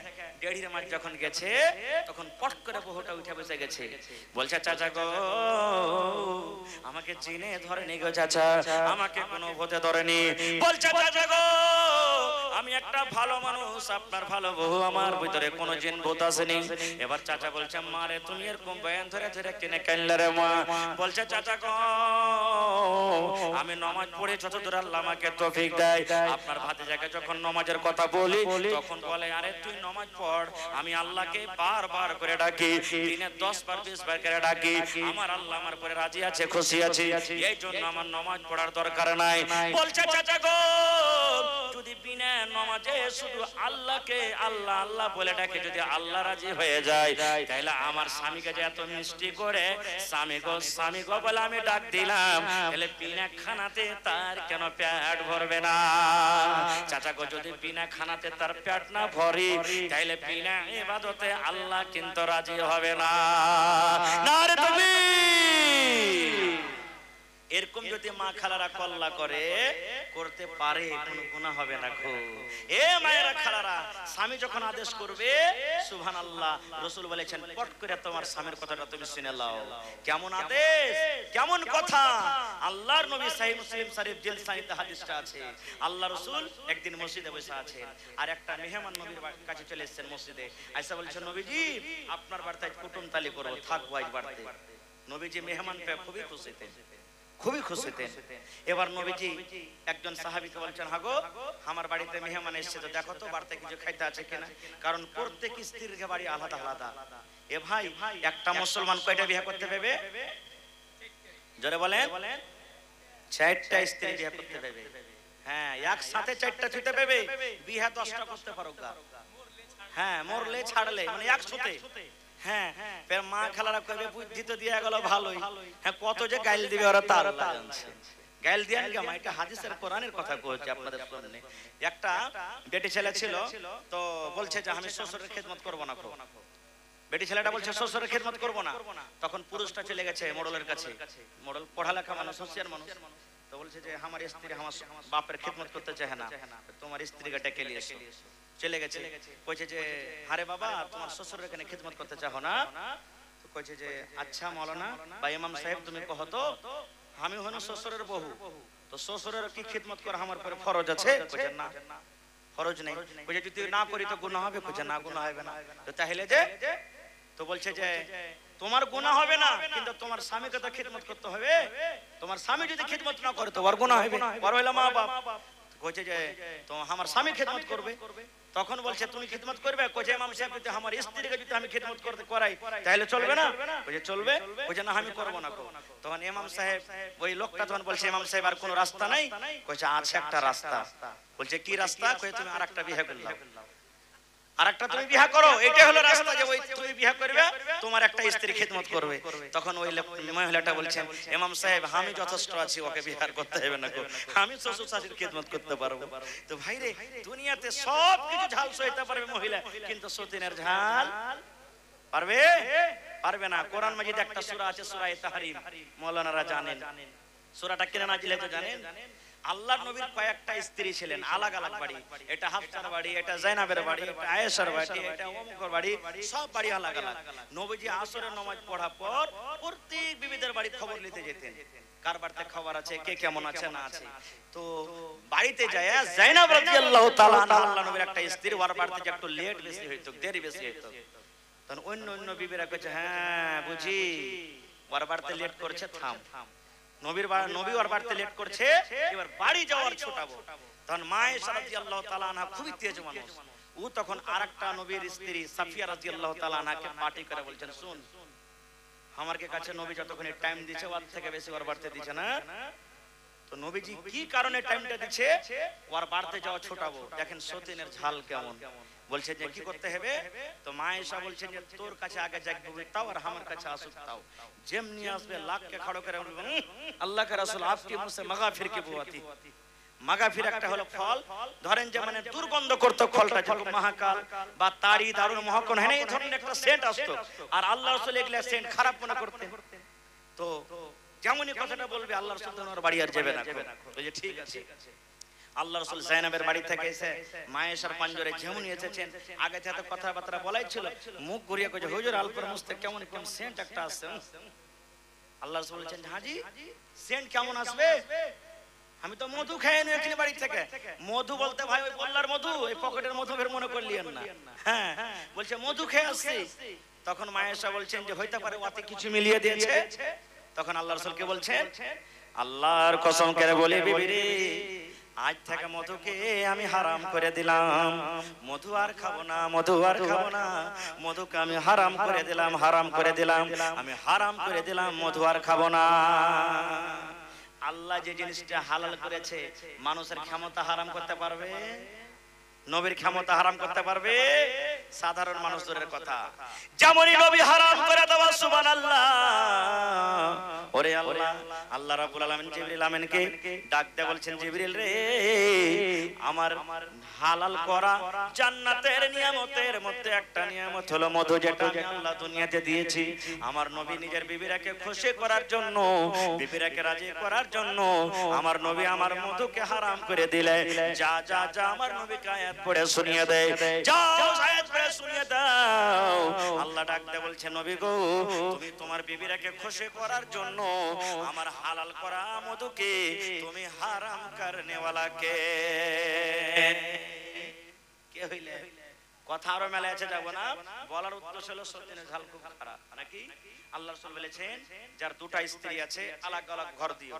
1.5 মাস যখন গেছে তখন পট করে বহুটা উঠে বসে গেছে, বলছে চাচা গো আমাকে চিনে ধরেনি গো চাচা, আমাকে কোনো ভূতে ধরেনি। বলছে চাচা গো আমি একটা ভালো মানুষ, আপনার ভালো বহু, আমার ভিতরে কোনো জিন ভূত আসেনি। এবার চাচা বলছে মা রে তুমি এরকম বয়ান ধরে ধরে কিনে কাইলে রে মা। বলছে চাচা গো আমি নামাজ পড়ে যতদূর আল্লাহ আমাকে তৌফিক দেয়, আপনার ভাতিজাকে যখন নামাজের কথা বলি তখন বলে আরে তুই নামাজ পড়, আমি আল্লাহকে বারবার করে ডাকি, দিনে 10 বার 20 বার করে ডাকি, আমার আল্লাহ আমার উপরে রাজি আছে খুশি আছে, এই জন্য আমার নামাজ পড়ার দরকার নাই। বলছে চাচা গো যদি বিনা নামাজে শুধু আল্লাহকে আল্লাহ আল্লাহ বলে ডাকে যদি আল্লাহ রাজি হয়ে যায়, তাহলে আমার স্বামীকে যে এত মিষ্টি করে স্বামী গো বলে আমি ডাক দিলাম, তাহলে বিনা খানাতে তার কেন পেট ভরবে না? চাচা গো যদি বিনা খানাতে তার পেট না ভরি, তাহলে বিনা ইবাদতে আল্লাহ কিন্তু রাজি হবে না। নারে তাকবীর। এরকম যদি মা খালারা কল্লা করে করতে পারে কোনো গুনাহ হবে না গো। এ মায়েরা খালারা স্বামী যখন আদেশ করবে সুবহানাল্লাহ, রাসূল বলেছেন পট করে তোমার স্বামীর কথাটা তুমি শুনে নাও। কেমন আদেশ, কেমন কথা! আল্লাহর নবী সহিহ মুসলিম শরীফ জিলসানিতে হাদিসটা আছে, আল্লাহ রাসূল একদিন মসজিদে বসে আছেন, আর একটা মেহমান নবীর কাছে চলে এসেছেন মসজিদে, আয়েশা বলছেন নবীজি আপনার বাড়িতে কুটুমতালি করব, থাকবো আজ বাড়িতে। নবীজি মেহমান পেয়ে খুবই খুশি হতেন, খুবই খুশি হতেন। এবার নবীজি একজন সাহাবীকে বলছেন হাগো আমার বাড়িতে মেহমান এসেছে, তো দেখো তো বাড়িতে কিছু খাইতে আছে কিনা, কারণ প্রত্যেক স্ত্রীর বাড়ি আলাদা আলাদা। এ ভাই একটা মুসলমান কয়টা বিয়ে করতে পারবে? জোরে বলেন। 4টা স্ত্রী বিয়ে করতে পারবে। হ্যাঁ একসাথে 4টা ছুতে পারবে, বিয়ে 10টা করতে পারো গা। হ্যাঁ মরলে ছাড়লে মানে একসাথে। হ্যাঁ ফের মা খালারা কইবে বুদ্ধি তো দিয়া গেল ভালোই, হ্যাঁ কত যে গাইল দিবে ওরা তার আল্লাহ জানছে। গাইল দিয়ান কেমন, এটা হাদিসের কোরআনের কথা কইছে আপনাদের সামনে। একটা বেটি ছেলে ছিল, তো বলছে যে আমি শ্বশুরের খেদমত করব না। বেটি ছেলেটা বলছে শ্বশুরের খেদমত করব না। তখন পুরুষটা চলে গেছে মোড়লের কাছে, মোড়ল পড়ালেখা মানুষ, হুঁশিয়ার মানুষ, তো বলছে যে আমার স্ত্রী আমার বাপের খেদমত করতে চায় না, তোমার স্ত্রীকে ডেকে নিয়ে এসো। চলে গেছে, কইছে যে আরে বাবা তোমার শ্বশুরের এখানে খেদমত করতে চাও না? তো কইছে যে আচ্ছা মাওলানা বা ইমাম সাহেব তুমি কহ তো, আমি হলো শ্বশুরের বহু, তো শ্বশুরের কি খেদমত করা আমার উপরে ফরজ আছে? কইছে না ফরজ নেই। কইছে যদি না করি তো গুনাহ হবে? কইছে না গুনাহ হবে না। তো তাহলে যে, তো বলছে যে তোমার গুনাহ হবে না, কিন্তু তোমার স্বামীকে তো খেদমত করতে হবে, তোমার স্বামী যদি খেদমত না করে তো ওর গুনাহ হবে, বড় হইলো মা বাপ। কইছে যে তো আমার স্বামী খেদমত করবে। তখন বলছে তুমি খেদমত করবে? কইছে ইমাম সাহেব যদি আমার স্ত্রীকে যদি আমি খেদমত করতে করাই তাহলে চলবে না? কইছে চলবে। কইছে না আমি করব না। তখন ইমাম সাহেব ওই লোকটা তখন বলছে ইমাম সাহেব আর কোনো রাস্তা নাই? কইছে আছে একটা রাস্তা। বলছে কি রাস্তা? কইছে তুমি আরেকটা বিয়ে করলাও, আরেকটা তুমি বিয়ে করো, এটাই হলো রাস্তা, যে ওই তুমি বিয়ে করবে তোমার একটা স্ত্রী খেদমত করবে। তখন ওই মহিলাটা বলছেন ইমাম সাহেব আমি যথেষ্ট আছি, ওকে বিয়ে করতে হবে না, আমি শ্বশুর শাশুড়ির খেদমত করতে পারবো। তো ভাই রে দুনিয়াতে সব কিছু ঝাল সইতে পারবে মহিলা, কিন্তু সতীনের ঝাল পারবে? পারবে না। কোরআন মাজিদে একটা সূরা আছে সূরা তাহরিম, মাওলানারা জানেন সূরাটা কেন নাজিল হয়েছে জানেন? আল্লাহর নবীর কয়েকটা স্ত্রী ছিলেন, আলাদা আলাদা বাড়ি, এটা হাফসার বাড়ি, এটা জাইনাবের বাড়ি, এটা আয়েশার বাড়ি, এটা অমুকের বাড়ি, সব বাড়ি আলাদা আলাদা। নবীজি আসরের নামাজ পড়ার পর প্রত্যেক বিবিদের বাড়ি খবর নিতে যেতেন, কার বাড়িতে খবর আছে, কে কেমন আছে না আছে। তো বাড়িতে যায় জাইনাব রাদিয়াল্লাহু তাআলা আনহা, আল্লাহর নবীর একটা স্ত্রী, ওর বাড়িতে যে একটু লেট বেশি হইতো, দেরি বেশি হইতো, তখন অন্য অন্য বিবিরা কইছে হ্যাঁ বুঝি ওর বাড়িতে লেট করছে, থাম। নবী ওর বাড়িতে লেট করছে, এবার বাড়ি যাওয়ার ছোটাবো। তখন মা আয়েশা রাদিয়াল্লাহু তাআলা আনহা খুবই তেজ মানুষ, ও তখন আরেকটা নবীর স্ত্রী সাফিয়া রাদিয়াল্লাহু তাআলা আনহাকে পার্টি করে বলছেন, শুন, আমার কাছে নবী যতক্ষণ টাইম দিচ্ছে ওর থেকে বেশি ওর বাড়িতে দিচ্ছে না। তো নবীজি কি কারণে টাইমটা দিচ্ছে, ওর বাড়িতে যাওয়া ছোটাবো, দেখেন সতীনের ঝাল কেমন। বলছে যে কি করতে হবে, তো মা আয়েশা বলছেন যে তোর কাছে আগে যাইবে তাও আর আমার কাছে আসুক তাও, যেমনি আসবে লাখকে খড়ো করে বলবে আল্লাহ কে রাসূল আপকি মুঝসে মাগাফির কি বুয়াতি। মাগাফির একটা হলো ফল, ধরেন যে মানে দুর্গন্ধ করতো ফলটা, যেরকম মহাকাল বা তারি দারুন মহাকন হয় না, এই ধরনের একটা সেন্ট আসতো, আর আল্লাহ রাসূল এগুলা সেন্ট খারাপ মনে করতেন। তো যেমনই কথাটা বলবে আল্লাহ রাসূল ওনার বাড়ি আর যাবে না। বলে ঠিক আছে। আল্লাহ রাসূল যায়েনবের বাড়ি থেকে এসে মা আয়েশার পাঞ্জরে যেমনই এসেছেন, আগে থেকে কথাবার্তা বলাই ছিল, মুখ ঘুরিয়ে কইছে হুজুর আলপর মুস্তে কেমন কেমন সেন্ট একটা আসছে। আল্লাহ রাসূল বলেছেন হাজি সেন্ট কেমন আসবে, আমি তো মধু খেয়ে নিয়েছি বাড়ি থেকে। মধু বলতে ভাই ওই বল্লার মধু, ওই পকেটের মধু বের মনে করলিয়েন না। হ্যাঁ বলছে মধু খেয়ে আসছি। তখন মা আয়েশা বলছেন যে হইতে পারে ওতে কিছু মিলিয়ে দিয়েছে। তখন আল্লাহ রাসূলকে বলছেন, আল্লাহর কসম করে বলি বিবি রে, আজ থেকে মধুকে আমি হারাম করে দিলাম, মধু আর খাবো না, মধু আর খাবো না, মধুকে আমি হারাম করে দিলাম, হারাম করে দিলাম, আমি হারাম করে দিলাম, মধু আর খাবো না। আল্লাহ যে জিনিসটা হালাল করেছে মানুষের ক্ষমতা হারাম করতে পারবে? নবীর ক্ষমতা হারাম করতে পারবে? সাধারণ মানুষ দূরের কথা। যেমনই নবী হারাম করে দেওয়া সুবহানাল্লাহ, ওরে আল্লাহ, আল্লাহ রাব্বুল আলামিন জিবরিল আমিনকে ডাক দিয়ে বলছেন, জিবরিল রে, আমার হালাল করা জান্নাতের নিয়ামতের মধ্যে একটা নিয়ামত হলো মধু, যেটা আমি আল্লাহ দুনিয়াতে দিয়েছি আমার নবী নিজের বিবিরাকে খুশি করার জন্য, বিবিরাকে রাজি করার জন্য আমার নবী আমার মধুকে হারাম করে দিলে। যা যা যা আমার নবীকে আয়াত পড়ে শুনিয়ে দেয়, যাও আয়াত পড়ে শুনিয়ে দাও। আল্লাহ ডাক দিয়ে বলছে, নবী গো, তুমি তোমার বিবিরাকে খুশি করার জন্য আমার হালাল করা মধুকে তুমি হারাম করনে ওয়ালা কে হইলে? কথা আরো মেলা আছে, যাবো না, বলার উদ্দেশ্য হলো সতীনের ঝাল খুব খারাপ নাকি। আল্লাহ রাসূল বলেছেন যার দুটা স্ত্রী আছে আলাদা আলাদা ঘর দিও,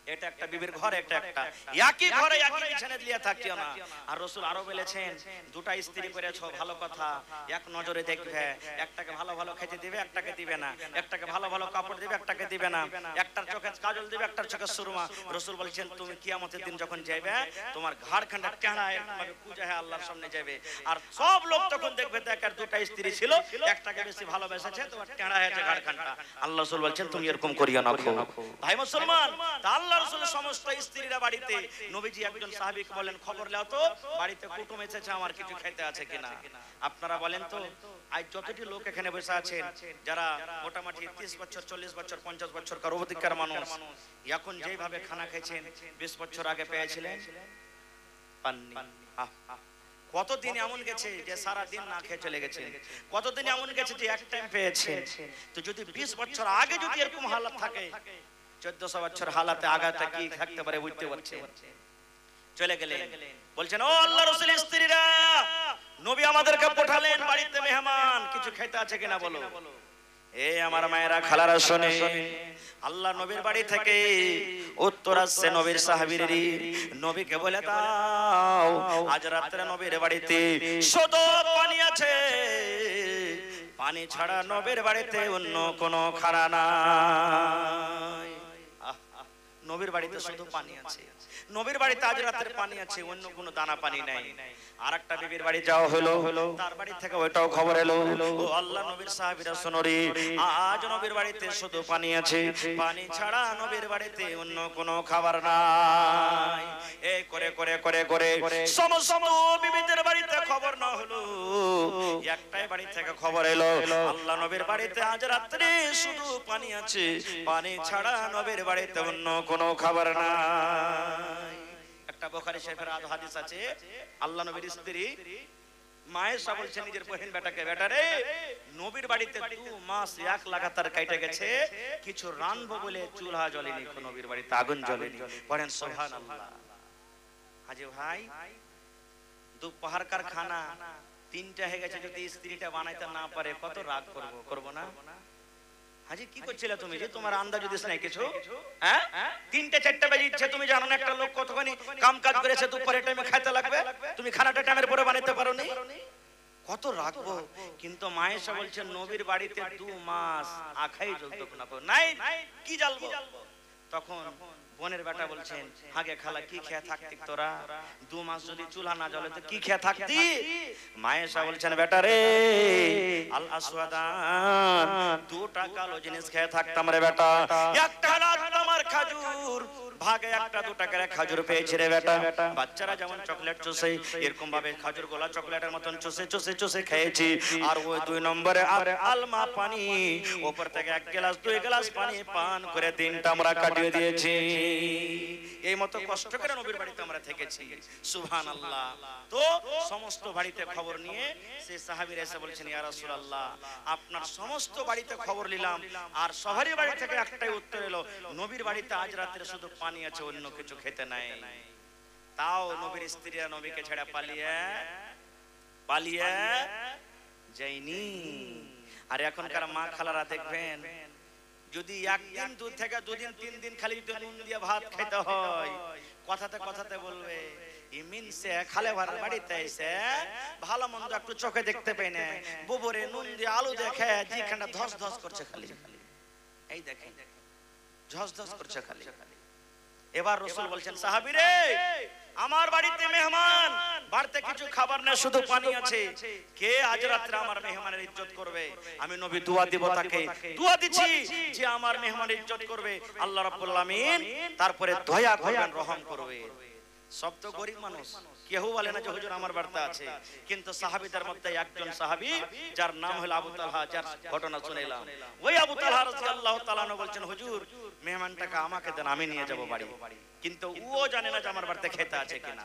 এটা একটা বিবির ঘর, একটা একটা একই ঘরে একই বিছানায় দিয়ে থাকিও না। আর রাসূল আরো বলেছেন দুটা স্ত্রী করেছো ভালো কথা, এক নজরে দেখবে, একটাকে ভালো ভালো খেতে দিবে, একটাকে দিবে না, একটাকে ভালো ভালো কাপড় দিবে, একটাকে দিবে না, একটার চোখে কাজল দিবে, একটার চোখে সুরমা। রাসূল বলেছেন তুমি কিয়ামতের দিন যখন যাবে তোমার ঘাড়খান্ডা টেঁড়া একভাবে পূজা হয় আল্লাহর সামনে যাবে, আর সব লোক তখন দেখবে দেখার দুটা স্ত্রী ছিল, একটাকে বেশি ভালোবেসেছে, তোমার টেঁড়া হয়েছে ঘাড়খান্ডা। আল্লাহ রাসূল বলেছেন তুমি এরকম করিও না। ভাই মুসলমান, আল্লাহ রাসূলের সমস্ত স্ত্রীরা বাড়িতে, নবীজি একজন সাহাবীকে বলেন খবর নাও তো বাড়িতে কুটুম এসেছে, আমার কিছু খেতে আছে কিনা। আপনারা বলেন তো আজ যতটি লোক এখানে বসে আছেন যারা মোটামুটি 30 বছর 40 বছর 50 বছর কার অধিকার মানুষ, এখন যেভাবে খানা খেয়েছেন 20 বছর আগে পেয়েছিলেন পাননি। কতদিন এমন গেছে যে সারা দিন না খেয়ে চলে গেছে, কতদিন এমন গেছে যে এক টাইম পেয়েছে। তো যদি 20 বছর আগে যদি এরকম হালাত থাকে, 1400 বছর হালাতে আগাতে কি থাকতে পারে বুঝতে পারছেন। চলে গেলেন, বলছেন ও আল্লাহর রাসূলের স্ত্রীরা, নবী আমাদেরকে পাঠালেন বাড়িতে মেহমান, কিছু খেতে আছে কিনা বলো। এ আমার মায়েরা খালারা শুনে, আল্লাহ নবীর বাড়ি থেকে উত্তর আসছে নবীর সাহাবীরেরই, নবীকে বলে দাও আজ রাতে নবীর বাড়িতে শুধু পানি আছে, পানি ছাড়া নবীর বাড়িতে অন্য কোনো খানা নাই। নবীর বাড়িতে শুধু পানি আছে, নবীর বাড়িতে আজ রাতের পানি আছে, অন্য কোনো দানা পানি নাই। আরেকটা বিবির বাড়ি যাওয়া হলো, তার বাড়ি থেকে ওইটাও খবর এলো, ও আল্লাহ নবীর সাহাবীরা শোনো রে, আজ নবীর বাড়িতে শুধু পানি আছে, পানি ছাড়া নবীর বাড়িতে অন্য কোনো খাবার নাই। এই করে করে করে করে সমস্ত বিবিদের বাড়িতে খবর না হলো, একটাই বাড়ি থেকে খবর এলো, আল্লাহ নবীর বাড়িতে আজ রাতে শুধু পানি আছে, পানি ছাড়া নবীর বাড়িতে অন্য কোনো খাবার নাই। একটা বুখারী শরীফের হাদিস আছে, আল্লাহ নবীর স্ত্রী মায়েশা বলছে নিজের বহিন বেটাকে, বেটা রে নবীর বাড়িতে 2 মাস এক লাগাতার কেটে গেছে, কিছু রানবো বলে চুলহা জ্বলেনি, নবীর বাড়িতে আগুন জ্বলেনি। পড়েন সুবহানাল্লাহ। হাজি ভাই দুপুরকার খানা 3টা হয়ে গেছে, যদি স্ত্রীটা বানাইতে না পারে কত রাগ করব না? হাজি কি করছিলে তুমি যে তোমার আন্দাজ দিস নাই কিছু? হ্যাঁ, 3টে 4টে বাজে ইচ্ছে, তুমি জানো না একটা লোক কতখানি কাম কাজ করেছে, দুপুরে টাইমে খাইতে লাগবে, তুমি খানাটা টাইমের পরে বানাইতে পারো নি? কত রাখবো? কিন্তু মায়েশা বলছেন নবীর বাড়িতে 2 মাস আখাই জ্বলতো না, নাই কি জ্বালবো? তখন বোনের বেটা বলছেন, আগে খালা কি খেয়ে থাকতি তোরা? 2 মাস যদি চুলা না জ্বলে তো কি খেয়ে থাকতি? মায়েশা বলছেন, বেটা রে, আল আসওয়াদান, 2টা কালো জিনিস খেয়ে থাকতাম রে বেটা। একটা হলো আমার খাজুর, ভাগে 1-2 টাকার খাজুর পেয়েছি রে বেটা। বাচ্চারা যেমন চকলেট চুষে, এরকম ভাবে খাজুর গোলা চকলেটের মতন চুষে চুষে চুষে খেয়েছি। আর ওই 2 নম্বরে আলমা পানি, উপর থেকে 1 গ্লাস 2 গ্লাস পানি পান করে দিনটা আমরা কাটিয়ে দিয়েছি। এই মতো কষ্ট করে নবীর বাড়িতে আমরা থেকেছি। সুবহানাল্লাহ। তো সমস্ত বাড়িতে খবর নিয়ে সেই সাহাবীরা এসে বলছেন, ইয়া রাসূলুল্লাহ, আপনার সমস্ত বাড়িতে খবর নিলাম, আর সবারই বাড়ি থেকে একটাই উত্তর এলো, নবীর বাড়িতে আজ রাতে শুধু পানি আছে, অন্য কিছু খেতে নাই। তাও নবীর স্ত্রীরা নবীকে ছেড়ে পালিয়ে যায়নি। আর এখনকার মা খালারা দেখবেন, যদি 1 দিন 2 থেকে 2 দিন 3 দিন খালি নুন দিয়ে ভাত খেতে হয়, কথাতে কথাতে বলবে, ইমিন সে খালে ভাড়ার বাড়িতে এসে ভালো মন্দ একটু চোখে দেখতে পাই না, গোবরে নুন দিয়ে আলু দেখে জিখানটা ধস ধস করছে খালি। এই দেখেন, ধস ধস করছে খালি। এবার রাসূল বলছেন, সাহাবী রে, আমার বাড়িতে মেহমান, বাড়িতে কিছু খাবার নেই, শুধু পানি আছে, কে আজ রাতে আমার মেহমানের ইজ্জত করবে? আমি নবী দোয়া দিব, তাকে দোয়া দিচ্ছি যে আমার মেহমানের ইজ্জত করবে আল্লাহ রাব্বুল আলামিন, তারপরে দয়া করবেন, রহম করবে। সব তো গরিব মানুষ, কেউ বলে না যে হুজুর আমার বাড়িতে আছে। কিন্তু সাহাবীদের মধ্যে একজন সাহাবী, যার নাম হলো আবু তালহা, যার ঘটনা শুনেলাম, ওই আবু তালহা রাদিয়াল্লাহু তাআলা আনহু বলছেন, হুজুর মেহমানটাকে আমাকে দেন, আমি নিয়ে যাব বাড়ি। কিন্তু ও জানে না যে আমার বাড়িতে খেতে আছে কিনা।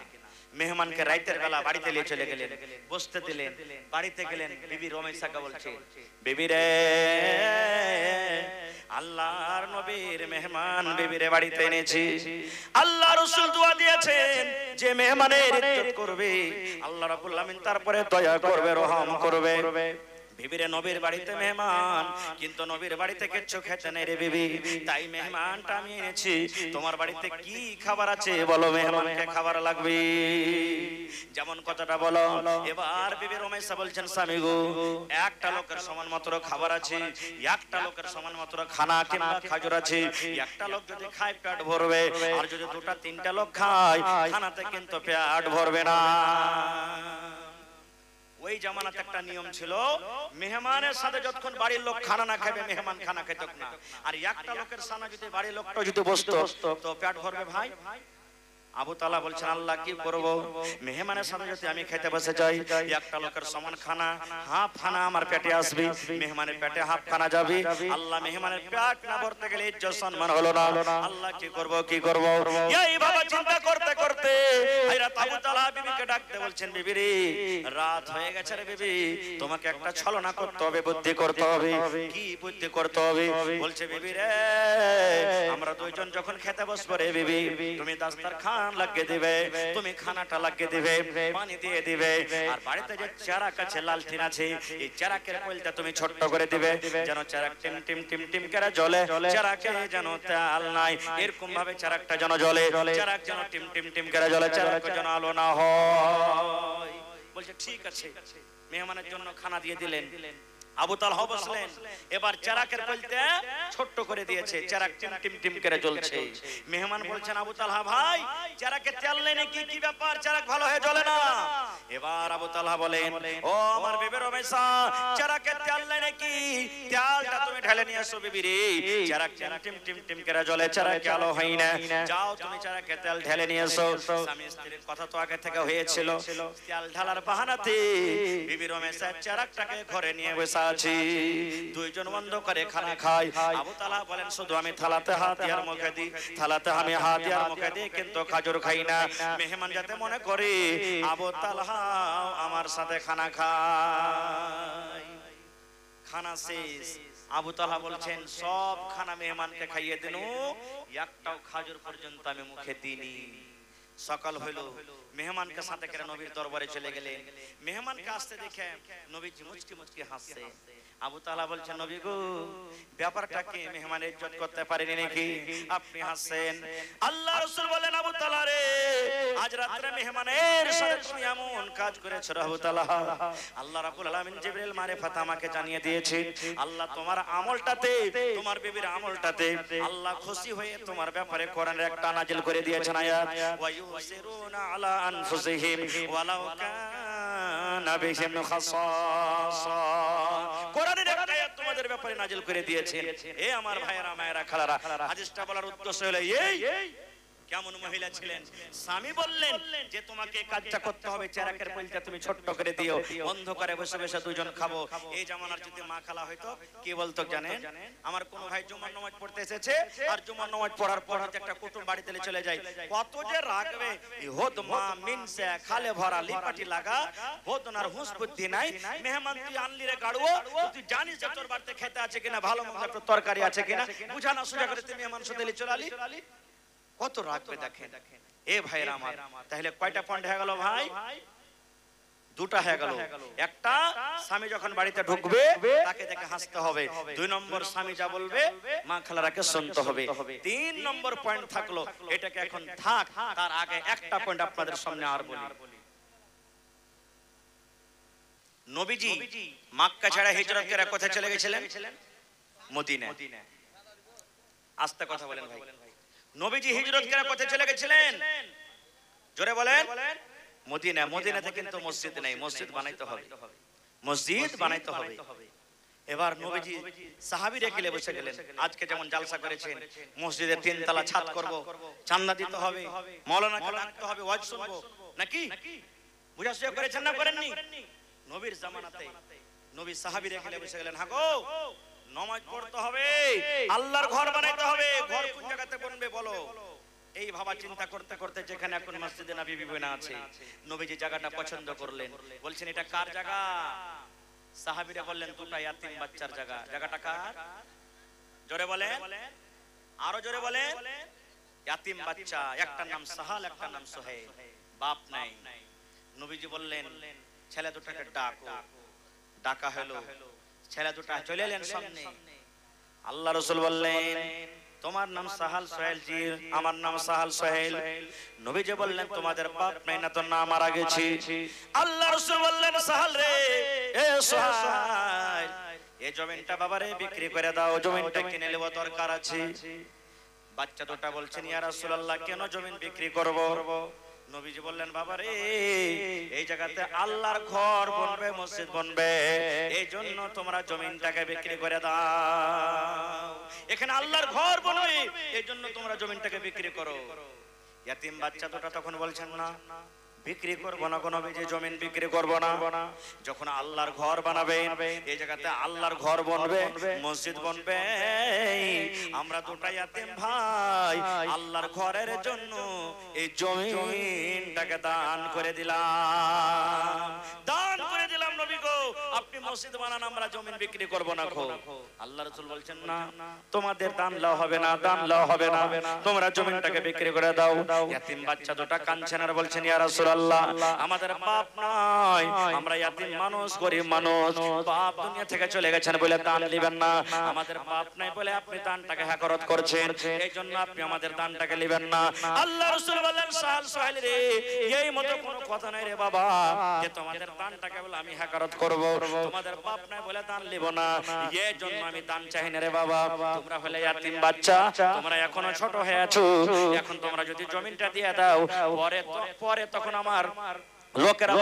মেহমানকে রাতের বেলা বাড়িতে নিয়ে চলে গেলেন, বসতে দিলেন। বাড়িতে গেলেন, বিবি রমেশাকে বলছে, বিবি রে, আল্লাহর নবীর মেহমান বিবিরে বাড়িতে এনেছি। আল্লাহ রাসূল দোয়া দিয়েছেন যে মেহমানের ইজ্জত করবে আল্লাহ রাব্বুল আলামিন, তারপরে দয়া করবে, রহম করবে। বিবিরে নবীর বাড়িতে মেহমান, কিন্তু নবীর বাড়িতে কিচ্ছু খেতে নেই রে বিবি, তাই মেহমানটা আমি এনেছি। তোমার বাড়িতে কি খাবার আছে বলো, মেহমানকে খাবার লাগবে, যেমন কথাটা বলো। এবার বিবি রমেশা বলছেন, স্বামী গো, একটা লোকের সমান মাত্র খাবার আছে, একটা লোকের সমান মাত্র খানা কিংবা খাজুর আছে। একটা লোক যদি খায় পেট ভরবে, আর যদি 2টা 3টা লোক খায়, খানাতে কিন্তু পেট ভরবে না। ওই জামানাতে একটা নিয়ম ছিল, মেহমানের সাথে যতক্ষণ বাড়ির লোক খানা না খাবে, মেহমান খানা খেত না। আর একটা লোকের সামনে যদি বাড়ির লোকটা যদি বসতো, তো পেট ভরবে ভাই। আবু তালহা বলছেন, আল্লাহ কি করব, মেহমানের সাথে যদি আমি খেতে বসে যাই, একটা লোকের সমান খানা, হাফ খানা আমার পেটে আসবে, মেহমানের পেটে হাফ খানা যাবে। আল্লাহ, মেহমানের পেট না ভরতে গেলে ইজ্জত সম্মান হলো না। আল্লাহ কি করব, কি করব? এইভাবে চিন্তা করতে করতে হযরত আবু তালহা বিবিকে ডাকতে বলছেন, বিবি রে, রাত হয়ে গেছে রে বিবি, তোমাকে একটা ছলনা করতে হবে, বুদ্ধি করতে হবে। কি বুদ্ধি করতে হবে? বলছে, বিবি রে, আমরা দুইজন যখন খেতে বসবো রে বিবি, তুমি দাস্তারখান লাগিয়ে দিবে, তুমি খানাটা লাগিয়ে দিবে, পানি দিয়ে দিবে, আর বাড়িতে যে চারাক আছে, লালটিন আছে, এই চারাকের কইলটা তুমি ছোট্ট করে দিবে, যেন চারাক টিম টিম টিম টিম করে জ্বলে, চারাকে যেন তেল নাই, এরকম ভাবে চারাকটা যেন জ্বলে, চারাক যেন টিম টিম টিম করে জ্বলে, চারাক যেন আলো না হয়। বলছে ঠিক আছে। মেহমানের জন্য খানা দিয়ে দিলেন। আবু তালহা বসলেন, এবার চারাকের কইলটা ছোট্ট করে দিয়েছে, চারাক টিম টিম টিম করে জ্বলছে। মেহমান বলছেন, আবু তালহা ভাই, চারাকে তেল নেই নাকি, কি ব্যাপার, চারাক ভালো হয়ে জ্বলে না? এবার আবু তালহা বলেন, ও আমার বিবি রমেশা, চারাকে তেল নেই নাকি, তেলটা তুমি ঢেলে নিয়ে আসো বিবি রে, চারাক টিম টিম টিম টিম করে জ্বলে, চারাকে আলো হয় না, যাও তুমি চারাকে তেল ঢেলে নিয়ে এসো। স্বামী স্ত্রীর কথা তো আগে থেকে হয়েছিল, তেল ঢালার বাহানাতে বিবি রমেশা চারাকটাকে ঘরে নিয়ে বসে আছি, দুইজন বন্ধ করে খানা খাই। আবু তালহা বলেন, শুধু আমি থালাতে হাত আর মুখে দিই, থালাতে আমি হাত আর মুখে দিই, কিন্তু খাজুর খাই না। মেহমান যাতে মনে করে আবু তালহা আমার সাথে খানা খায়। খানা শেষ, আবু তালহা বলছেন, সব খানা মেহমানকে খাইয়ে দিন, একটাও খাজুর পর্যন্ত আমি মুখে দিইনি। সকাল হইল, মেহমানকে সাথে করে নবীর দরবারে চলে গেলেন। মেহমানকে আসতে দেখে নবীজি মুচকি মুচকি হাসছে। আবু তাআলা বলছেন নবী গো ব্যাপারটা কি মেহমানের ইজ্জত করতে পারেনি নাকি আপনি হাসেন আল্লাহ রাসূল বলেন আবু তাআলা রে আজ রাতে মেহমানের সাথে তুমি এমন কাজ করেছো আবু তাআলা আল্লাহ রাব্বুল আলামিন জিবরিল মারিফাত আমাকে জানিয়ে দিয়েছে আল্লাহ তোমার আমলটাতে তোমার বিবির আমলটাতে আল্লাহ খুশি হয়ে তোমার ব্যাপারে কোরআনের একটা নাজিল করে দিয়েছেন আয়াত ওয়া ইউসিরুনা আলা আনফুসিহিম ওয়ালাউ কানা বিহিম খাসাসা কোরআনের একটা আয়াত তোমাদের ব্যাপারে নাজিল করে দিয়েছেন এ আমার ভাইয়েরা মায়েরা খালারা হাদিসটা বলার উদ্দেশ্য হলো এই কেমন মহিলা ছিলেন স্বামী বললেন যে তোমাকে কাজটা করতে হবে চেরাকের পয়সা তুমি ছোট্ট করে দিও অন্ধকারে বসে বসে দুজন খাবো এই জামানার যদি মা খালা হয়তো কি বলতো জানেন আমার কোন ভাই জুমার নামাজ পড়তে এসেছে আর জুমার নামাজ পড়ার পর একটা কুটুম বাড়িতে চলে যায় কত যে রাখবে হোদ মা মিনসে খালে ভরা লিপাটি লাগা হোদনার হুঁশ বুদ্ধি নাই মেহমান তুই আনলি রে গাড়ুও তুই জানিস যে তোর বাড়িতে খেতে আছে কিনা ভালো মন্দ একটা তরকারি আছে কিনা বুঝা না সুজা করে তুই মেহমান সাথে চলে আলি কত রাখবে দেখেন এ ভাইরা আমার তাহলে কয়টা পয়েন্ট হয়ে গেল ভাই দুটা হয়ে গেল একটা স্বামী যখন বাড়িতে ঢুকবে তাকে দেখে হাসতে হবে দুই নম্বর স্বামী যা বলবে মা খালারাকে শুনতে হবে তিন নম্বর পয়েন্ট থাকলো এটাকে এখন থাক তার আগে একটা পয়েন্ট আপনাদের সামনে আর বলি নবীজি মক্কা ছেড়ে হিজরত করে কোথায় চলে গেছিলেন মদিনা আস্তে কথা বলেন ভাই নবীজি হিজরত করে কোথায় চলে গেছিলেন জোরে বলেন মদিনা মদিনাতে কিন্তু মসজিদ নেই মসজিদ বানাইতে হবে মসজিদ বানাইতে হবে এবার নবীজি সাহাবীরা গেলে বসে গেলেন আজকে যেমন জালসা করেছেন মসজিদের তিনতলা ছাদ করব চাঁদা দিতে হবে মাওলানাকে ডাকতে হবে ওয়াজ শুনবো নাকি বুঝাসুঝা করেছেন না করেননি নবীর জামানাতে নবী সাহাবীরা গেলে বসে গেলেন হ্যাঁ গো নামাজ পড়তে হবে আল্লাহর ঘর বানাইতে হবে ঘর কোন জায়গাতে বনবে বলো এই ভাবা চিন্তা করতে করতে যেখানে এখন মসজিদে নববী বনা আছে নবীজি জায়গাটা পছন্দ করলেন বলছেন এটা কার জায়গা সাহাবীরা বললেন দুটা ইয়াতিম বাচ্চার জায়গা জায়গাটা কার জোরে বলেন আরো জোরে বলেন ইয়াতিম বাচ্চা একটার নাম সাহাল একটার নাম সুহাইল বাপ নাই নবীজি বললেন ছেলে দুটাকে ডাকো ডাকা হলো ছেলে দুটো চলে এলেন সামনে আল্লাহ রাসূল বললেন তোমার নাম সাহাল সোহেল জি আমার নাম সাহাল সোহেল নবীজি বললেন তোমাদের বাপ নাই না তো না মারা গেছি আল্লাহ রাসূল বললেন সাহাল রে এ সোহেল এই জমিনটা বাবারে বিক্রি করে দাও জমিনটা কিনে নেব দরকার আছে বাচ্চা দুটো বলছেন ইয়া রাসূলুল্লাহ কেন জমিন বিক্রি করব নবীজি বললেন বাবারে এই জায়গাতে আল্লাহর ঘর বনবে মসজিদ বনবে এই জন্য তোমরা জমিনটাকে বিক্রি করে দাও এখানে আল্লাহর ঘর বনবে এই জন্য তোমরা জমিনটাকে বিক্রি করো ইয়াতিম বাচ্চা দুটো তখন বলছেন না বিক্রি করব না কোন যে জমিন বিক্রি করব না যখন আল্লাহর ঘর বানাবেন এই জায়গাতে আল্লাহর ঘর বনবে মসজিদ বনবে আমরা দুটা ইয়াতিম ভাই আল্লাহর ঘরের জন্য এই জমিনটাকে দান করে দিলাম দান করে দিলাম নবী গো আপনি মসজিদ বানান আমরা জমিন বিক্রি করব না গো আল্লাহ রাসূল বলছেন না তোমাদের দান লাও হবে না দান লাও হবে না তোমরা জমিনটাকে বিক্রি করে দাও ইয়াতিম বাচ্চা দুটো কাঁদছেন আর বলছেন ইয়া রাসূলুল্লাহ আমাদের বাপ নাই আমরা ইয়াতিম মানুষ গরিব মানুষ বাপ দুনিয়া থেকে চলে গেছেন বলে দান নেবেন না আমাদের বাপ নাই বলে আপনি দানটাকে হাকারত করছেন এইজন্য আপনি আমাদের দানটাকে নেবেন না আল্লাহ রাসূল বললেন সাহাল সোহেল রে এই মত কোনো কথা নাই রে বাবা যে তোমাদের দানটাকে বলে আমি হাকারত করব তোমাদের বাপ নাই বলে দান নেব না এই জন্য আমি দান চাই না রে বাবা তোমরা হলে ইয়াতিম বাচ্চা তোমরা এখনো ছোট হয়ে আছো এখন তোমরা যদি জমিনটা দিয়ে দাও পরে তখন আমার লোকেরা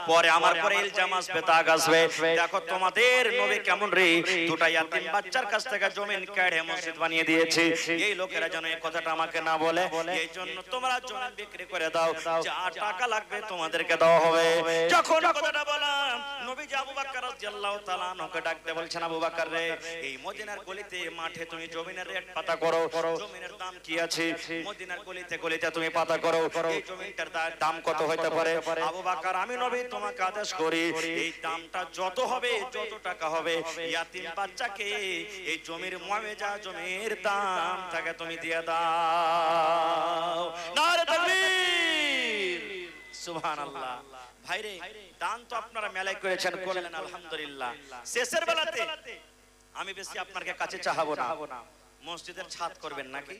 পরে আমার পরে ইলজাম আসবে দাগ আসবে দেখো তোমাদের নবী কেমন রে দুটা ইয়াতিম বাচ্চার কাছ থেকে জমিন কেড়ে মসজিদ বানিয়ে দিয়েছে এই লোকেরা যেন এই কথাটা আমাকে না বলে এই জন্য তোমরা জমিন বিক্রি করে দাও যা টাকা লাগবে তোমাদেরকে দেওয়া হবে যখন কথাটা বললাম নবীজি আবু বকর রাদিয়াল্লাহু তাআলা আনহুকে ডাকতে বলছেন আবু বকর রে এই মদিনার গলিতে মাঠে তুমি জমিনের রেট পাতা করো জমিনের দাম কি আছে মদিনার গলিতে গলিতে তুমি পাতা করো এই জমিনটার দাম কত হতে পারে আবু বকর আমি নবী তোমাকে আদেশ করি এই দামটা যত হবে যত টাকা হবে ইয়াতিম বাচ্চাকে এই জমির মুআওয়াজা জমির দাম তাকে তুমি দিয়ে দাও নারে তাকবীর সুবহানাল্লাহ ভাইরে দান তো আপনারা মেলায় করেছেন, করলেন আলহামদুলিল্লাহ। শেষের বেলাতে আমি বেশি আপনার কাছে চাহাবো না, মসজিদের ছাদ করবেন নাকি?